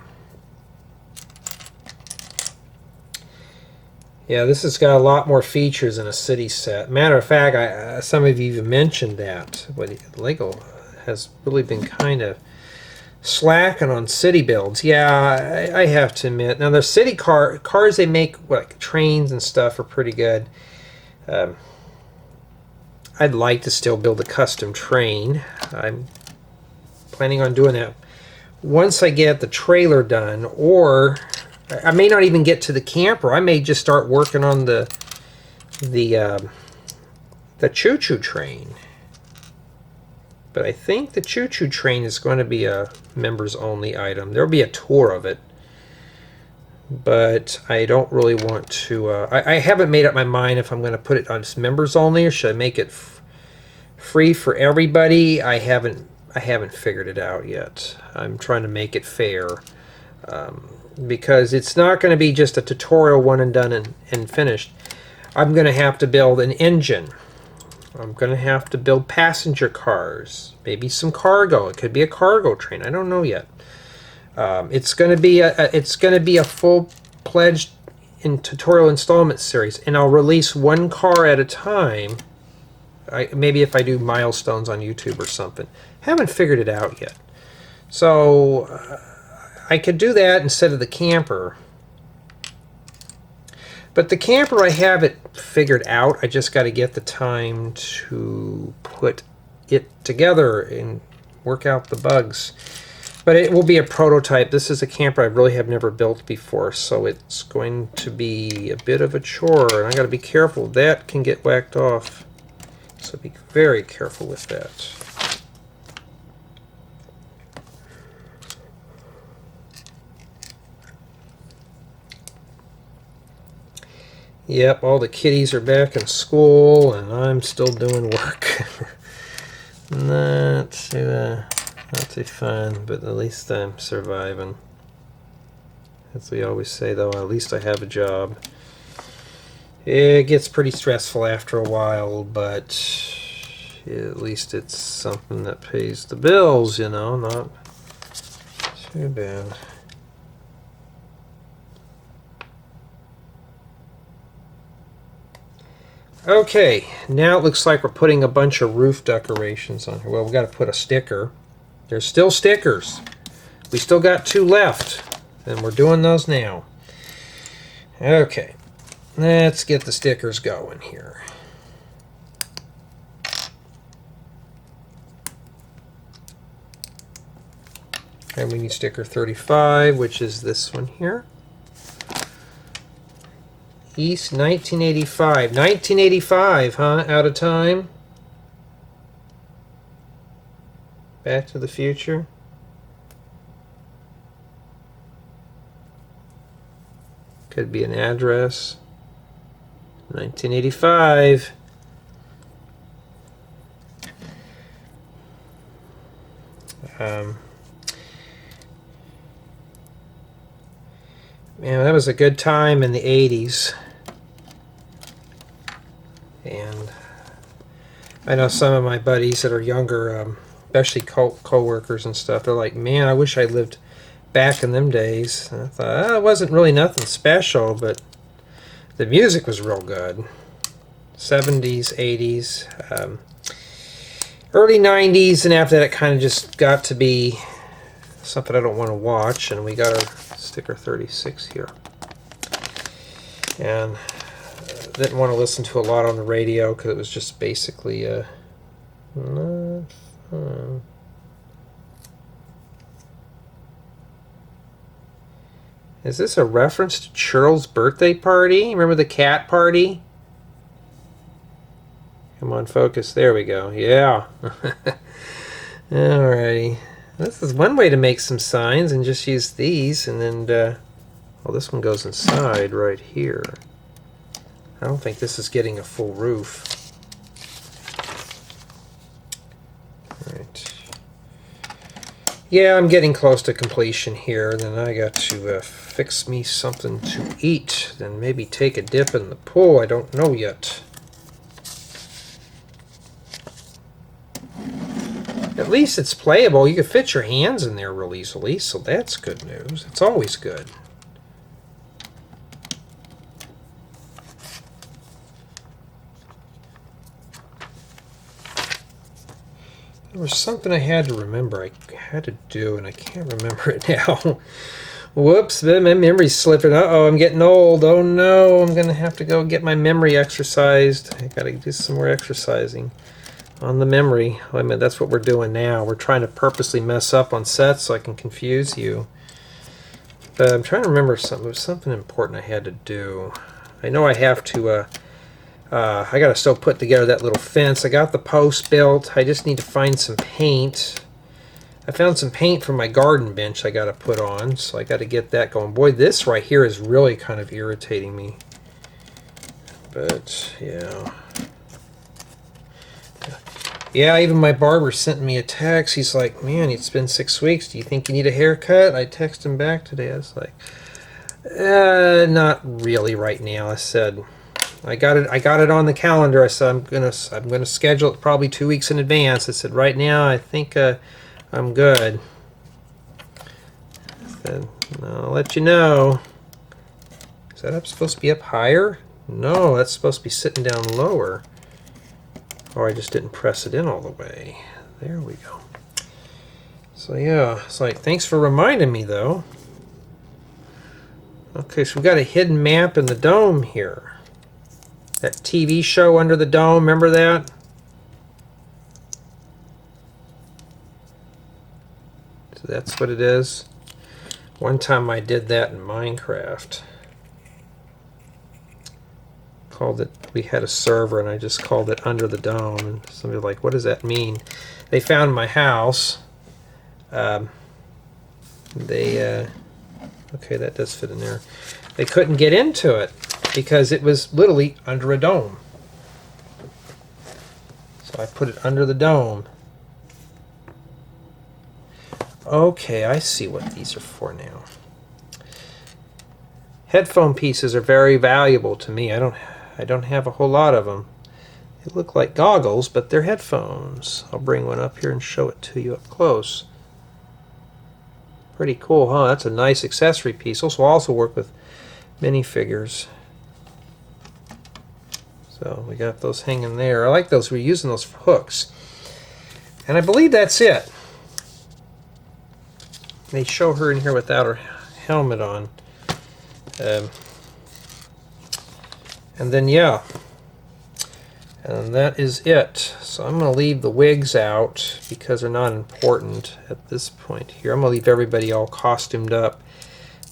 Yeah, this has got a lot more features than a city set. Matter of fact, some of you even mentioned that. But Lego has really been kind of slacking on city builds. Yeah, I have to admit. Now, the city cars they make, like trains and stuff, are pretty good. I'd like to still build a custom train. I'm planning on doing that once I get the trailer done, or I may not even get to the camper. I may just start working on the choo-choo train. But I think the Choo Choo Train is going to be a members-only item. There will be a tour of it. But I don't really want to... I haven't made up my mind if I'm going to put it on members-only or should I make it free for everybody. I haven't figured it out yet. I'm trying to make it fair. Because it's not going to be just a tutorial one and done and finished. I'm going to have to build an engine. I'm going to have to build passenger cars. Maybe some cargo. It could be a cargo train. I don't know yet. It's going to be a full-pledged tutorial installment series, and I'll release one car at a time. Maybe if I do milestones on YouTube or something. Haven't figured it out yet. So I could do that instead of the camper. But the camper, I have it figured out. I just got to get the time to put it together and work out the bugs. But it will be a prototype. This is a camper I really have never built before, so it's going to be a bit of a chore. And I got to be careful. That can get whacked off. So be very careful with that. Yep, all the kiddies are back in school, and I'm still doing work. Not too fun, but at least I'm surviving. As we always say, though, at least I have a job. It gets pretty stressful after a while, but at least it's something that pays the bills, you know, not too bad. Okay, now it looks like we're putting a bunch of roof decorations on here. Well, we've got to put a sticker. There's still stickers. We still got 2 left, and we're doing those now. Okay, let's get the stickers going here. And we need sticker 35, which is this one here. East 1985. 1985, huh? Out of time. Back to the Future. Could be an address. 1985. Man, that was a good time in the 80s. And I know some of my buddies that are younger, especially co-workers and stuff, they're like, man, I wish I lived back in them days. And I thought, it wasn't really nothing special, but the music was real good. 70s, 80s, early 90s, and after that it kind of just got to be something I don't want to watch, and we got our sticker 36 here. And didn't want to listen to a lot on the radio because it was just basically not fun. Is this a reference to Cheryl's birthday party? Remember the cat party? Come on, focus. There we go. Yeah. Alrighty. This is one way to make some signs, and just use these, and then, well, this one goes inside right here. I don't think this is getting a full roof. Alright. Yeah, I'm getting close to completion here. Then I got to fix me something to eat. Then maybe take a dip in the pool. I don't know yet. At least it's playable. You can fit your hands in there real easily, so that's good news. It's always good. There was something I had to remember. I had to do, and I can't remember it now. Whoops, my memory's slipping. Uh-oh, I'm getting old. Oh no, I'm going to have to go get my memory exercised. I got to do some more exercising on the memory. I mean, that's what we're doing now. We're trying to purposely mess up on sets so I can confuse you. But I'm trying to remember something. It was something important I had to do. I know I have to I got to still put together that little fence. I got the post built. I just need to find some paint. I found some paint from my garden bench I got to put on, so I got to get that going. Boy, this right here is really kind of irritating me. But, yeah. Yeah, even my barber sent me a text. He's like, man, it's been 6 weeks. Do you think you need a haircut? I texted him back today. I was like, not really right now. I said, I got it on the calendar. I said, I'm gonna schedule it probably 2 weeks in advance. I said, right now, I think I'm good. I said, I'll let you know. Is that supposed to be up higher? No, that's supposed to be sitting down lower. Or I just didn't press it in all the way. There we go. So yeah, it's like, thanks for reminding me though. Okay, so we've got a hidden map in the dome here. That TV show Under the Dome, remember that? So that's what it is. One time I did that in Minecraft. Called it, we had a server and I just called it Under the Dome, and somebody was like, what does that mean? They found my house. Okay, that does fit in there. They couldn't get into it because it was literally under a dome. So I put it under the dome. Okay, I see what these are for now. Headphone pieces are very valuable to me. I don't have a whole lot of them. They look like goggles, but they're headphones. I'll bring one up here and show it to you up close. Pretty cool, huh? That's a nice accessory piece. This will also work with minifigures. So we got those hanging there. I like those. We're using those for hooks. And I believe that's it. They show her in here without her helmet on. And then, yeah. And that is it. So I'm going to leave the wigs out because they're not important at this point here. I'm going to leave everybody all costumed up.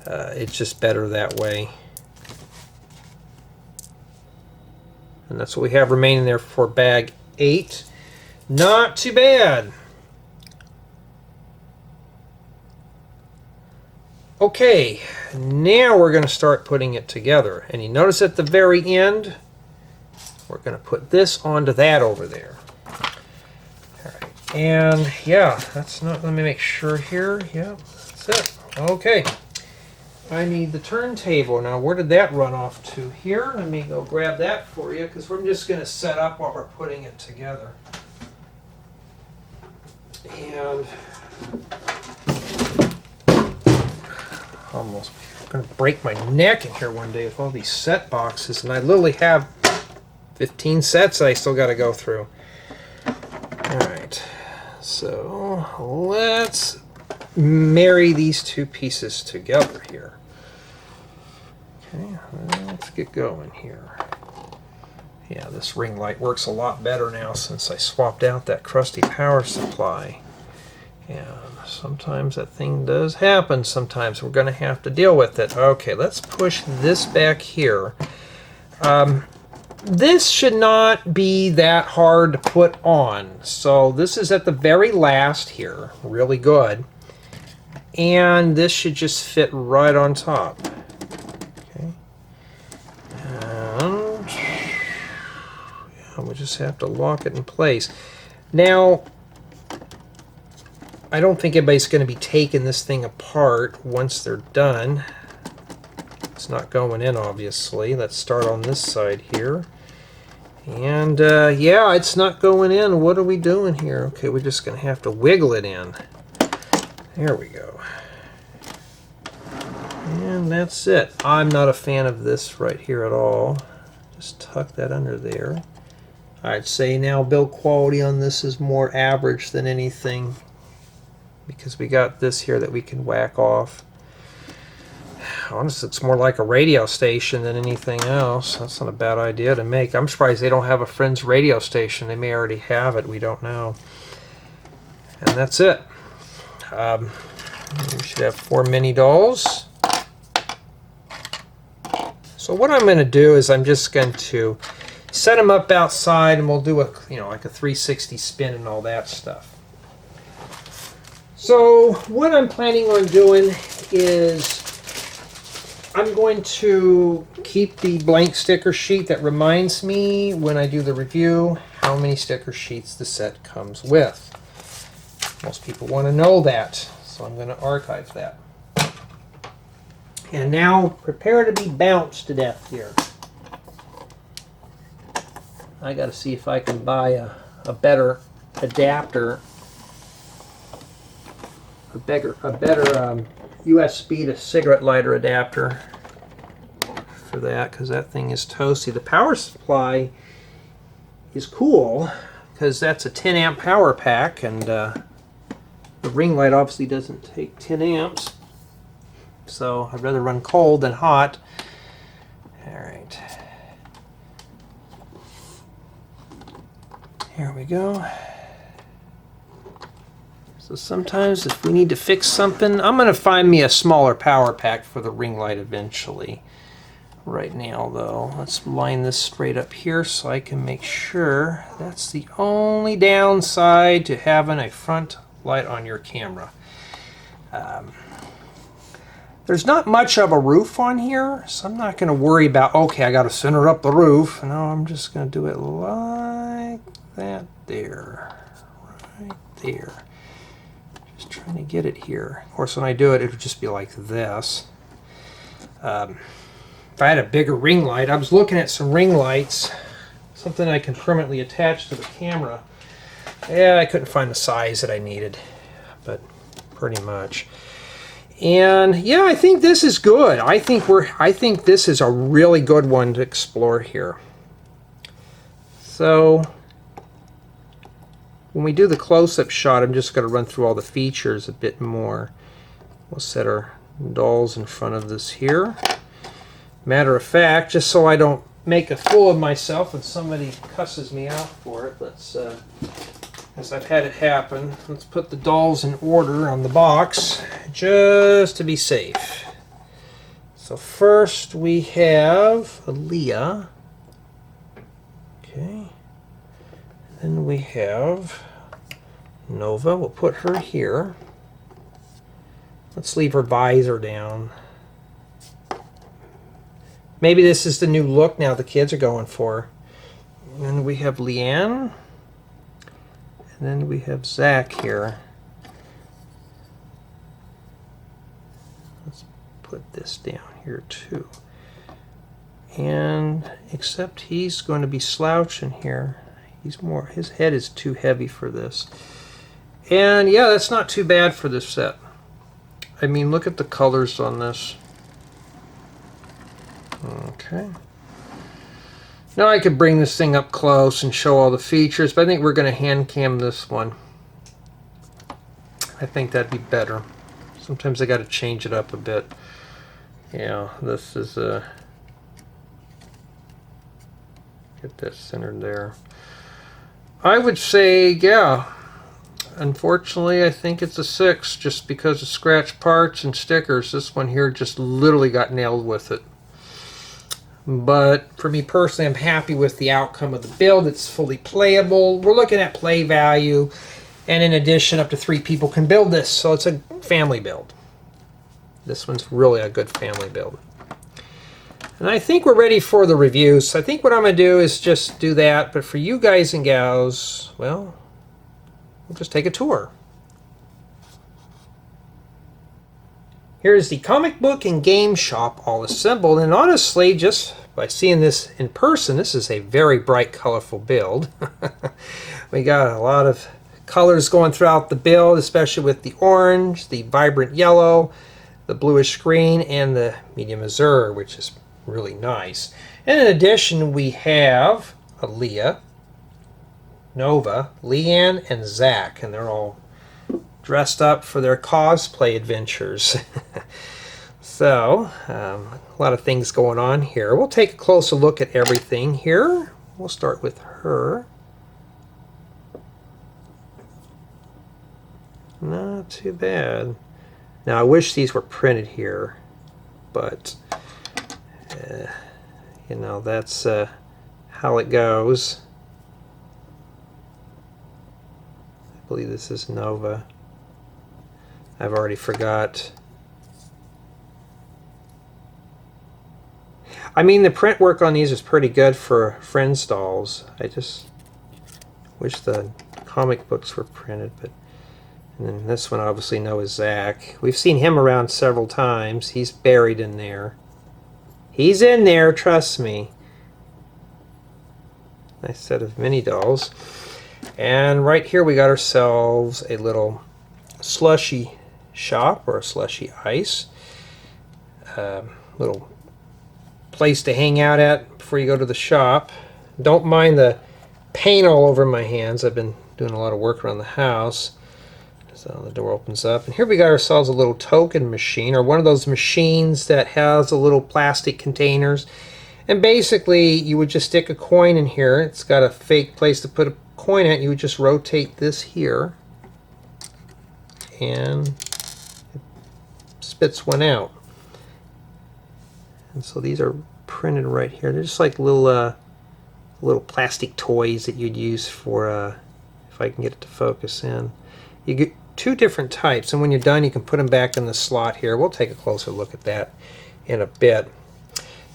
It's just better that way. And that's what we have remaining there for bag 8. Not too bad. Okay, now we're going to start putting it together. And you notice at the very end, we're going to put this onto that over there. All right, and yeah, that's not, let me make sure here. Yeah, that's it. Okay, I need the turntable. Now, where did that run off to here? Let me go grab that for you because we're just going to set up while we're putting it together. And almost going to break my neck in here one day with all these set boxes, and I literally have 15 sets I still got to go through. Alright, so let's marry these two pieces together here. Okay, let's get going here. Yeah, this ring light works a lot better now since I swapped out that crusty power supply. And sometimes that thing does happen. Sometimes we're going to have to deal with it. Okay, let's push this back here. This should not be that hard to put on. So this is at the very last here. Really good. And this should just fit right on top. Okay. And yeah, we'll just have to lock it in place. Now, I don't think anybody's going to be taking this thing apart once they're done. It's not going in, obviously. Let's start on this side here. And yeah, it's not going in. What are we doing here? Okay, we're just going to have to wiggle it in. There we go. And that's it. I'm not a fan of this right here at all. Just tuck that under there. I'd say now build quality on this is more average than anything, because we got this here that we can whack off. Honestly, it's more like a radio station than anything else. That's not a bad idea to make. I'm surprised they don't have a Friends radio station. They may already have it. We don't know. And that's it. We should have 4 mini dolls. So what I'm going to do is I'm just going to set them up outside, and we'll do a, you know, like a 360 spin and all that stuff. So what I'm planning on doing is I'm going to keep the blank sticker sheet that reminds me when I do the review how many sticker sheets the set comes with. Most people want to know that, so I'm going to archive that. And now prepare to be bounced to death here. I got to see if I can buy a better adapter, a better USB to cigarette lighter adapter for that, because that thing is toasty. The power supply is cool because that's a 10 amp power pack, and the ring light obviously doesn't take 10 amps, so I'd rather run cold than hot. All right, here we go. So sometimes if we need to fix something, I'm going to find me a smaller power pack for the ring light eventually. Right now though, let's line this straight up here so I can make sure. That's the only downside to having a front light on your camera. There's not much of a roof on here, so I'm not going to worry about, okay, I got to center up the roof. No, I'm just going to do it like that there, right there. Just trying to get it here. Of course, when I do it, it'll just be like this. If I had a bigger ring light, I was looking at some ring lights, something I can permanently attach to the camera. Yeah, I couldn't find the size that I needed, but pretty much. And yeah, I think this is good. I think this is a really good one to explore here. So when we do the close-up shot, I'm just going to run through all the features a bit more. We'll set our dolls in front of this here. Matter of fact, just so I don't make a fool of myself and somebody cusses me out for it, let's, as I've had it happen, let's put the dolls in order on the box, just to be safe. So first we have Aliya. Okay. Then we have Nova. We'll put her here. Let's leave her visor down. Maybe this is the new look now the kids are going for. And then we have Liann. And then we have Zach here. Let's put this down here too. And except he's going to be slouching here. His head is too heavy for this. And yeah, that's not too bad for this set. I mean, look at the colors on this. Okay. Now I could bring this thing up close and show all the features, but I think we're going to hand cam this one. I think that'd be better. Sometimes I got to change it up a bit. Yeah, this is get that centered there. I would say, yeah. Unfortunately, I think it's a 6 just because of scratch parts and stickers. This one here just literally got nailed with it. But for me personally, I'm happy with the outcome of the build. It's fully playable. We're looking at play value. And in addition, up to 3 people can build this. So it's a family build. This one's really a good family build. And I think we're ready for the reviews. So I think what I'm going to do is just do that. But for you guys and gals, well, we'll just take a tour. Here's the comic book and game shop all assembled, and honestly, just by seeing this in person, this is a very bright, colorful build. We got a lot of colors going throughout the build, especially with the orange, the vibrant yellow, the bluish green, and the medium azure, which is really nice. And in addition, we have Aliya, Nova, Liann, and Zach, and they're all dressed up for their cosplay adventures. So, a lot of things going on here. We'll take a closer look at everything here. We'll start with her. Not too bad. Now, I wish these were printed here, but, you know, that's how it goes. I believe this is Nova. I've already forgot. I mean, the print work on these is pretty good for Friends dolls. I just wish the comic books were printed, but and then this one obviously know is Zach. We've seen him around several times. He's buried in there. He's in there, trust me. Nice set of mini dolls. And right here we got ourselves a little slushy shop, or a slushy ice. Little place to hang out at before you go to the shop. Don't mind the paint all over my hands. I've been doing a lot of work around the house. So the door opens up, and here we got ourselves a little token machine, or one of those machines that has a little plastic containers. And basically you would just stick a coin in here. It's got a fake place to put a coin at. You would just rotate this here and it spits one out. And so these are printed right here. They're just like little plastic toys that you'd use for, if I can get it to focus in. You get two different types, and when you're done you can put them back in the slot here. We'll take a closer look at that in a bit.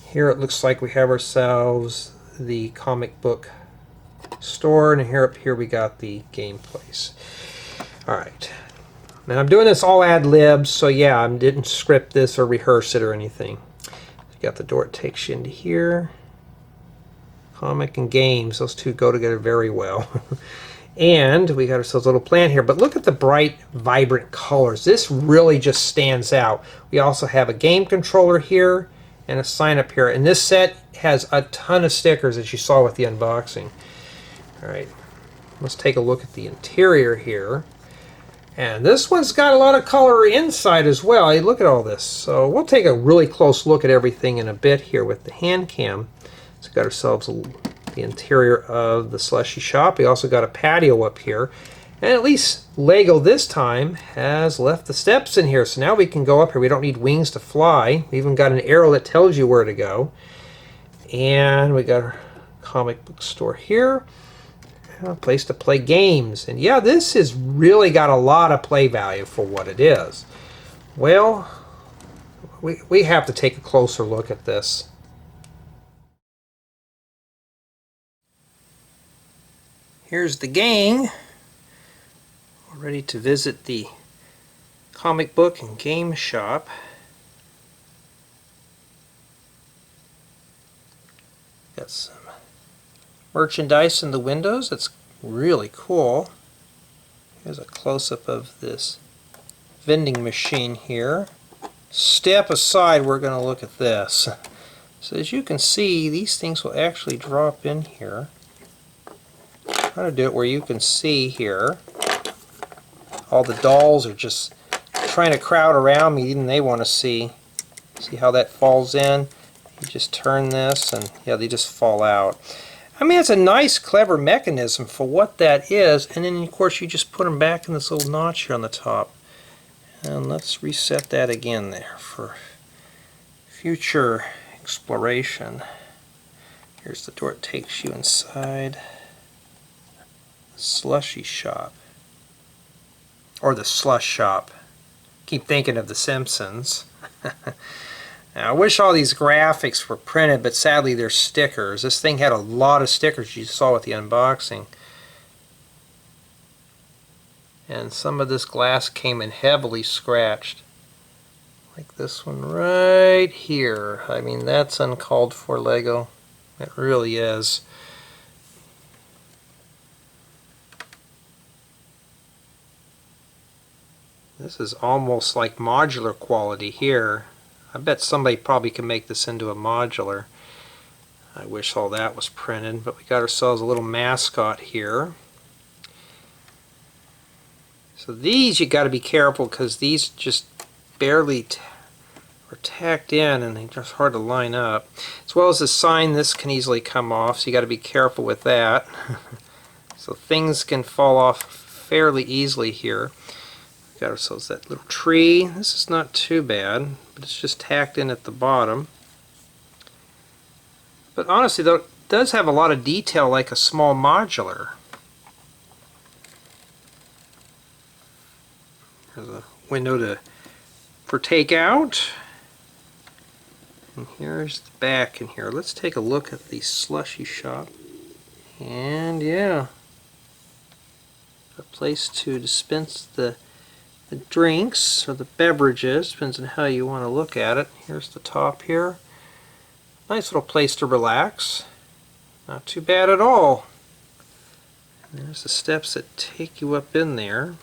Here it looks like we have ourselves the comic book store, and here up here we got the game place. Alright. Now I'm doing this all ad lib, so yeah, I didn't script this or rehearse it or anything. Got the door, it takes you into here. Comic and games, those two go together very well. And we got ourselves a little plant here, but look at the bright, vibrant colors. This really just stands out. We also have a game controller here and a sign up here, and this set has a ton of stickers, as you saw with the unboxing. Alright, let's take a look at the interior here. And this one's got a lot of color inside as well. Hey, look at all this. So we'll take a really close look at everything in a bit here with the hand cam. So we got ourselves the interior of the Slushy shop. We also got a patio up here. And at least Lego this time has left the steps in here. So now we can go up here. We don't need wings to fly. We even got an arrow that tells you where to go. And we got our comic book store here. A place to play games. And yeah, this has really got a lot of play value for what it is. Well, we have to take a closer look at this. Here's the gang. We're ready to visit the comic book and game shop. Got some merchandise in the windows. That's really cool. Here's a close-up of this vending machine here. Step aside, we're going to look at this. So as you can see, these things will actually drop in here. I'm going to do it where you can see here. All the dolls are just trying to crowd around me, even they want to see how that falls in. You just turn this and yeah, they just fall out. I mean, it's a nice, clever mechanism for what that is, and then of course you just put them back in this little notch here on the top. And let's reset that again there for future exploration. Here's the door, it takes you inside the Slushy shop, or the Slush shop. Keep thinking of The Simpsons. Now, I wish all these graphics were printed, but sadly they're stickers. This thing had a lot of stickers you saw with the unboxing. And some of this glass came in heavily scratched. Like this one right here. I mean, that's uncalled for, Lego. It really is. This is almost like modular quality here. I bet somebody probably can make this into a modular. I wish all that was printed, but we got ourselves a little Mascot here. So these you got to be careful because these just barely are tacked in and they're just hard to line up. As well as the sign, this can easily come off, so you got to be careful with that. So things can fall off fairly easily here. Got ourselves that little tree. This is not too bad, but it's just tacked in at the bottom. But honestly, the does have a lot of detail like a small modular. There's a window for takeout. And here's the back in here. Let's take a look at the Slushy shop. And yeah, a place to dispense the drinks or the beverages, depends on how you want to look at it. Here's the top here. Nice little place to relax. Not too bad at all. And there's the steps that take you up in there.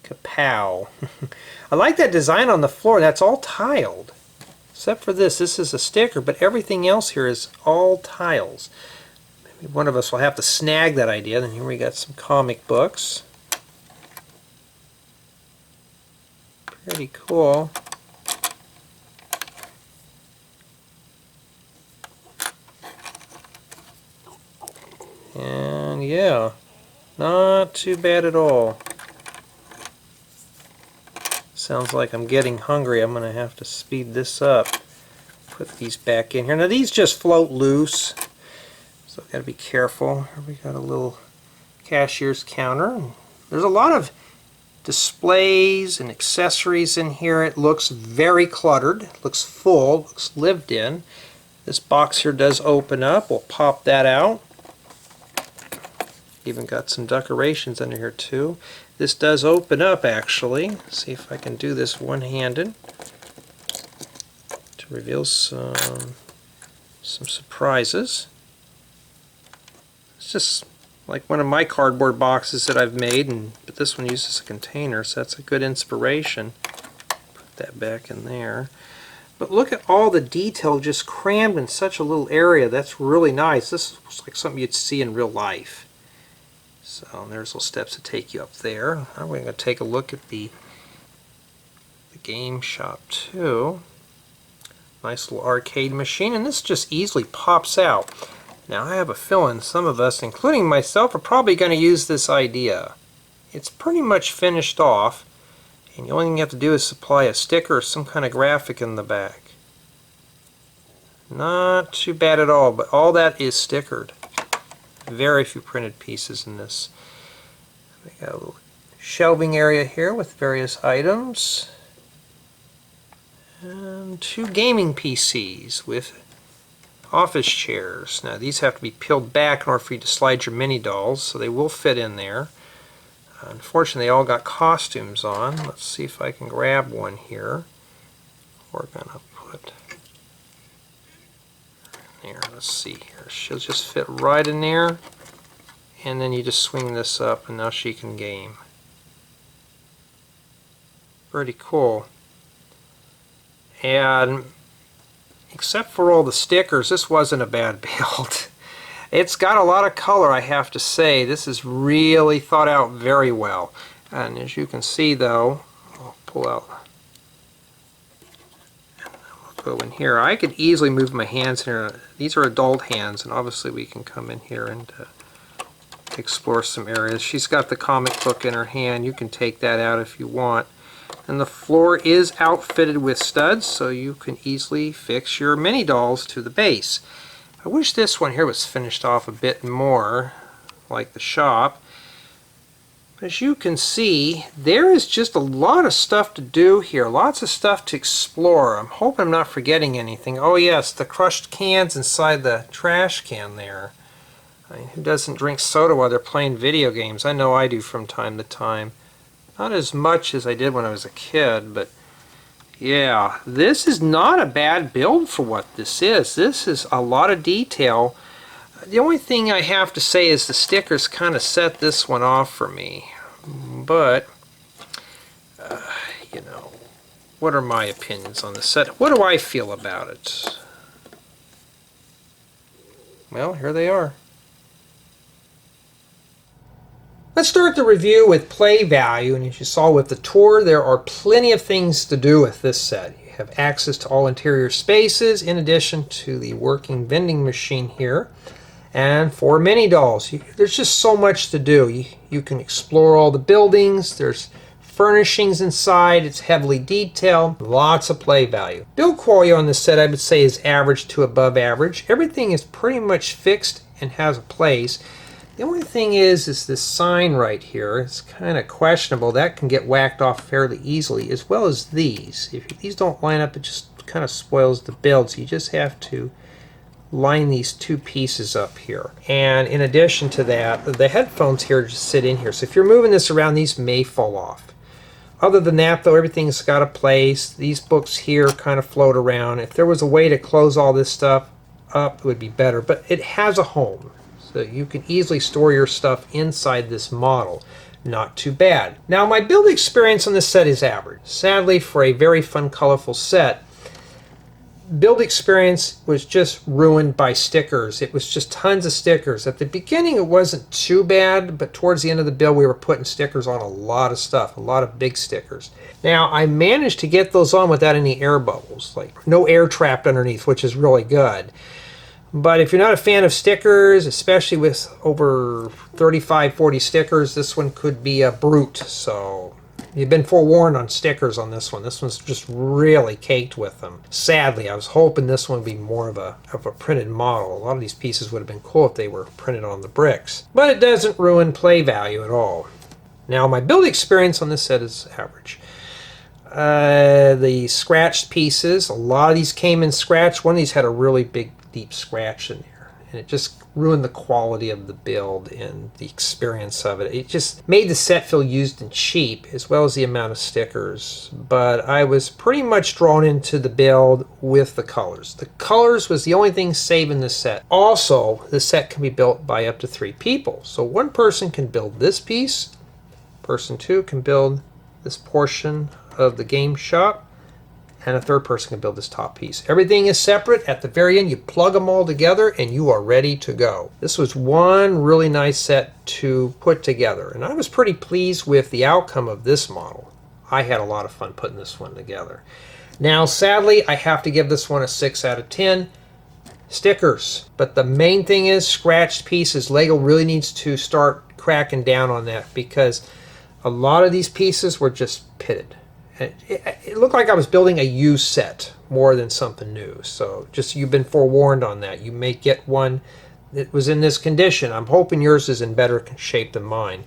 Kapow. I like that design on the floor. That's all tiled. Except for this. This is a sticker, but everything else here is all tiles. Maybe one of us will have to snag that idea. Then here we got some comic books. Pretty cool. And yeah, not too bad at all. Sounds like I'm getting hungry. I'm going to have to speed this up. Put these back in here. Now these just float loose, so I've got to be careful. Here we got a little cashier's counter. There's a lot of displays and accessories in here. It looks very cluttered. It looks full. It looks lived in. This box here does open up. We'll pop that out. Even got some decorations under here too. This does open up actually. See if I can do this one-handed to reveal some surprises. It's just like one of my cardboard boxes that I've made, but this one uses a container, so that's a good inspiration. Put that back in there. But look at all the detail just crammed in such a little area. That's really nice. This looks like something you'd see in real life. So there's little steps to take you up there. Now we're going to take a look at the game shop too. Nice little arcade machine, and this just easily pops out. Now I have a feeling some of us, including myself, are probably going to use this idea. It's pretty much finished off, and the only thing you have to do is supply a sticker or some kind of graphic in the back. Not too bad at all, but all that is stickered. Very few printed pieces in this. We got a little shelving area here with various items. And 2 gaming PCs with office chairs. Now these have to be peeled back in order for you to slide your mini dolls, so they will fit in there. Unfortunately, they all got costumes on. Let's see if I can grab one here. We're going to put there. Let's see here. She'll just fit right in there, and then you just swing this up, and now she can game. Pretty cool. And except for all the stickers, this wasn't a bad build. It's got a lot of color, I have to say. This is really thought out very well. And as you can see though, I'll pull out, and we'll go in here. I could easily move my hands here. These are adult hands, and obviously we can come in here and explore some areas. She's got the comic book in her hand. You can take that out if you want. And the floor is outfitted with studs, so you can easily fix your mini dolls to the base. I wish this one here was finished off a bit more, like the shop. But as you can see, there is just a lot of stuff to do here, lots of stuff to explore. I'm hoping I'm not forgetting anything. Oh yes, the crushed cans inside the trash can there. I mean, who doesn't drink soda while they're playing video games? I know I do from time to time. Not as much as I did when I was a kid, but yeah, this is not a bad build for what this is. This is a lot of detail. The only thing I have to say is the stickers kind of set this one off for me. But, you know, what are my opinions on the set? What do I feel about it? Well, here they are. Let's start the review with play value, and as you saw with the tour, there are plenty of things to do with this set. You have access to all interior spaces in addition to the working vending machine here, and 4 mini dolls. There's just so much to do. You can explore all the buildings. There's furnishings inside. It's heavily detailed, lots of play value. Build quality on this set I would say is average to above average. Everything is pretty much fixed and has a place. The only thing is this sign right here. It's kind of questionable. That can get whacked off fairly easily, as well as these. If these don't line up, it just kind of spoils the build. So you just have to line these two pieces up here. And in addition to that, the headphones here just sit in here. So if you're moving this around, these may fall off. Other than that, though, everything's got a place. These books here kind of float around. If there was a way to close all this stuff up, it would be better. But it has a home, so you can easily store your stuff inside this model. Not too bad. Now, my build experience on this set is average. Sadly, for a very fun, colorful set, build experience was just ruined by stickers. It was just tons of stickers. At the beginning it wasn't too bad, but towards the end of the build we were putting stickers on a lot of stuff, a lot of big stickers. Now I managed to get those on without any air bubbles, like no air trapped underneath, which is really good. But if you're not a fan of stickers, especially with over 35-40 stickers, this one could be a brute. So you've been forewarned on stickers on this one. This one's just really caked with them. Sadly, I was hoping this one would be more of a printed model. A lot of these pieces would have been cool if they were printed on the bricks. But it doesn't ruin play value at all. Now, my build experience on this set is average. The scratched pieces, a lot of these came in scratch. One of these had a really big, deep scratch in there. And it just ruined the quality of the build and the experience of it. It just made the set feel used and cheap, as well as the amount of stickers. But I was pretty much drawn into the build with the colors. The colors was the only thing saving the set. Also, the set can be built by up to 3 people. So one person can build this piece, person 2 can build this portion of the game shop, and a third person can build this top piece. Everything is separate. At the very end, you plug them all together and you are ready to go. This was one really nice set to put together, and I was pretty pleased with the outcome of this model. I had a lot of fun putting this one together. Now, sadly, I have to give this one a 6 out of 10. Stickers. But the main thing is scratched pieces. Lego really needs to start cracking down on that, because a lot of these pieces were just pitted. It looked like I was building a used set more than something new. So just, you've been forewarned on that. You may get one that was in this condition. I'm hoping yours is in better shape than mine.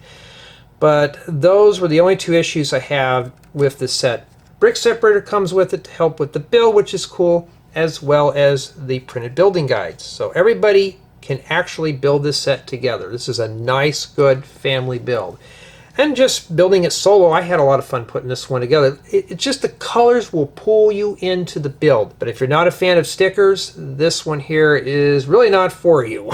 But those were the only 2 issues I have with the set. Brick Separator comes with it to help with the build, which is cool, as well as the printed building guides. So everybody can actually build this set together. This is a nice, good family build. And just building it solo, I had a lot of fun putting this one together. It's just the colors will pull you into the build. But if you're not a fan of stickers, this one here is really not for you.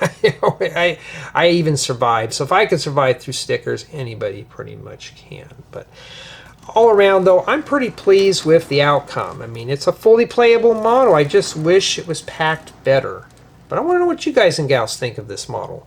I even survived. So if I could survive through stickers, anybody pretty much can. But all around, though, I'm pretty pleased with the outcome. I mean, it's a fully playable model. I just wish it was packed better. But I want to know what you guys and gals think of this model.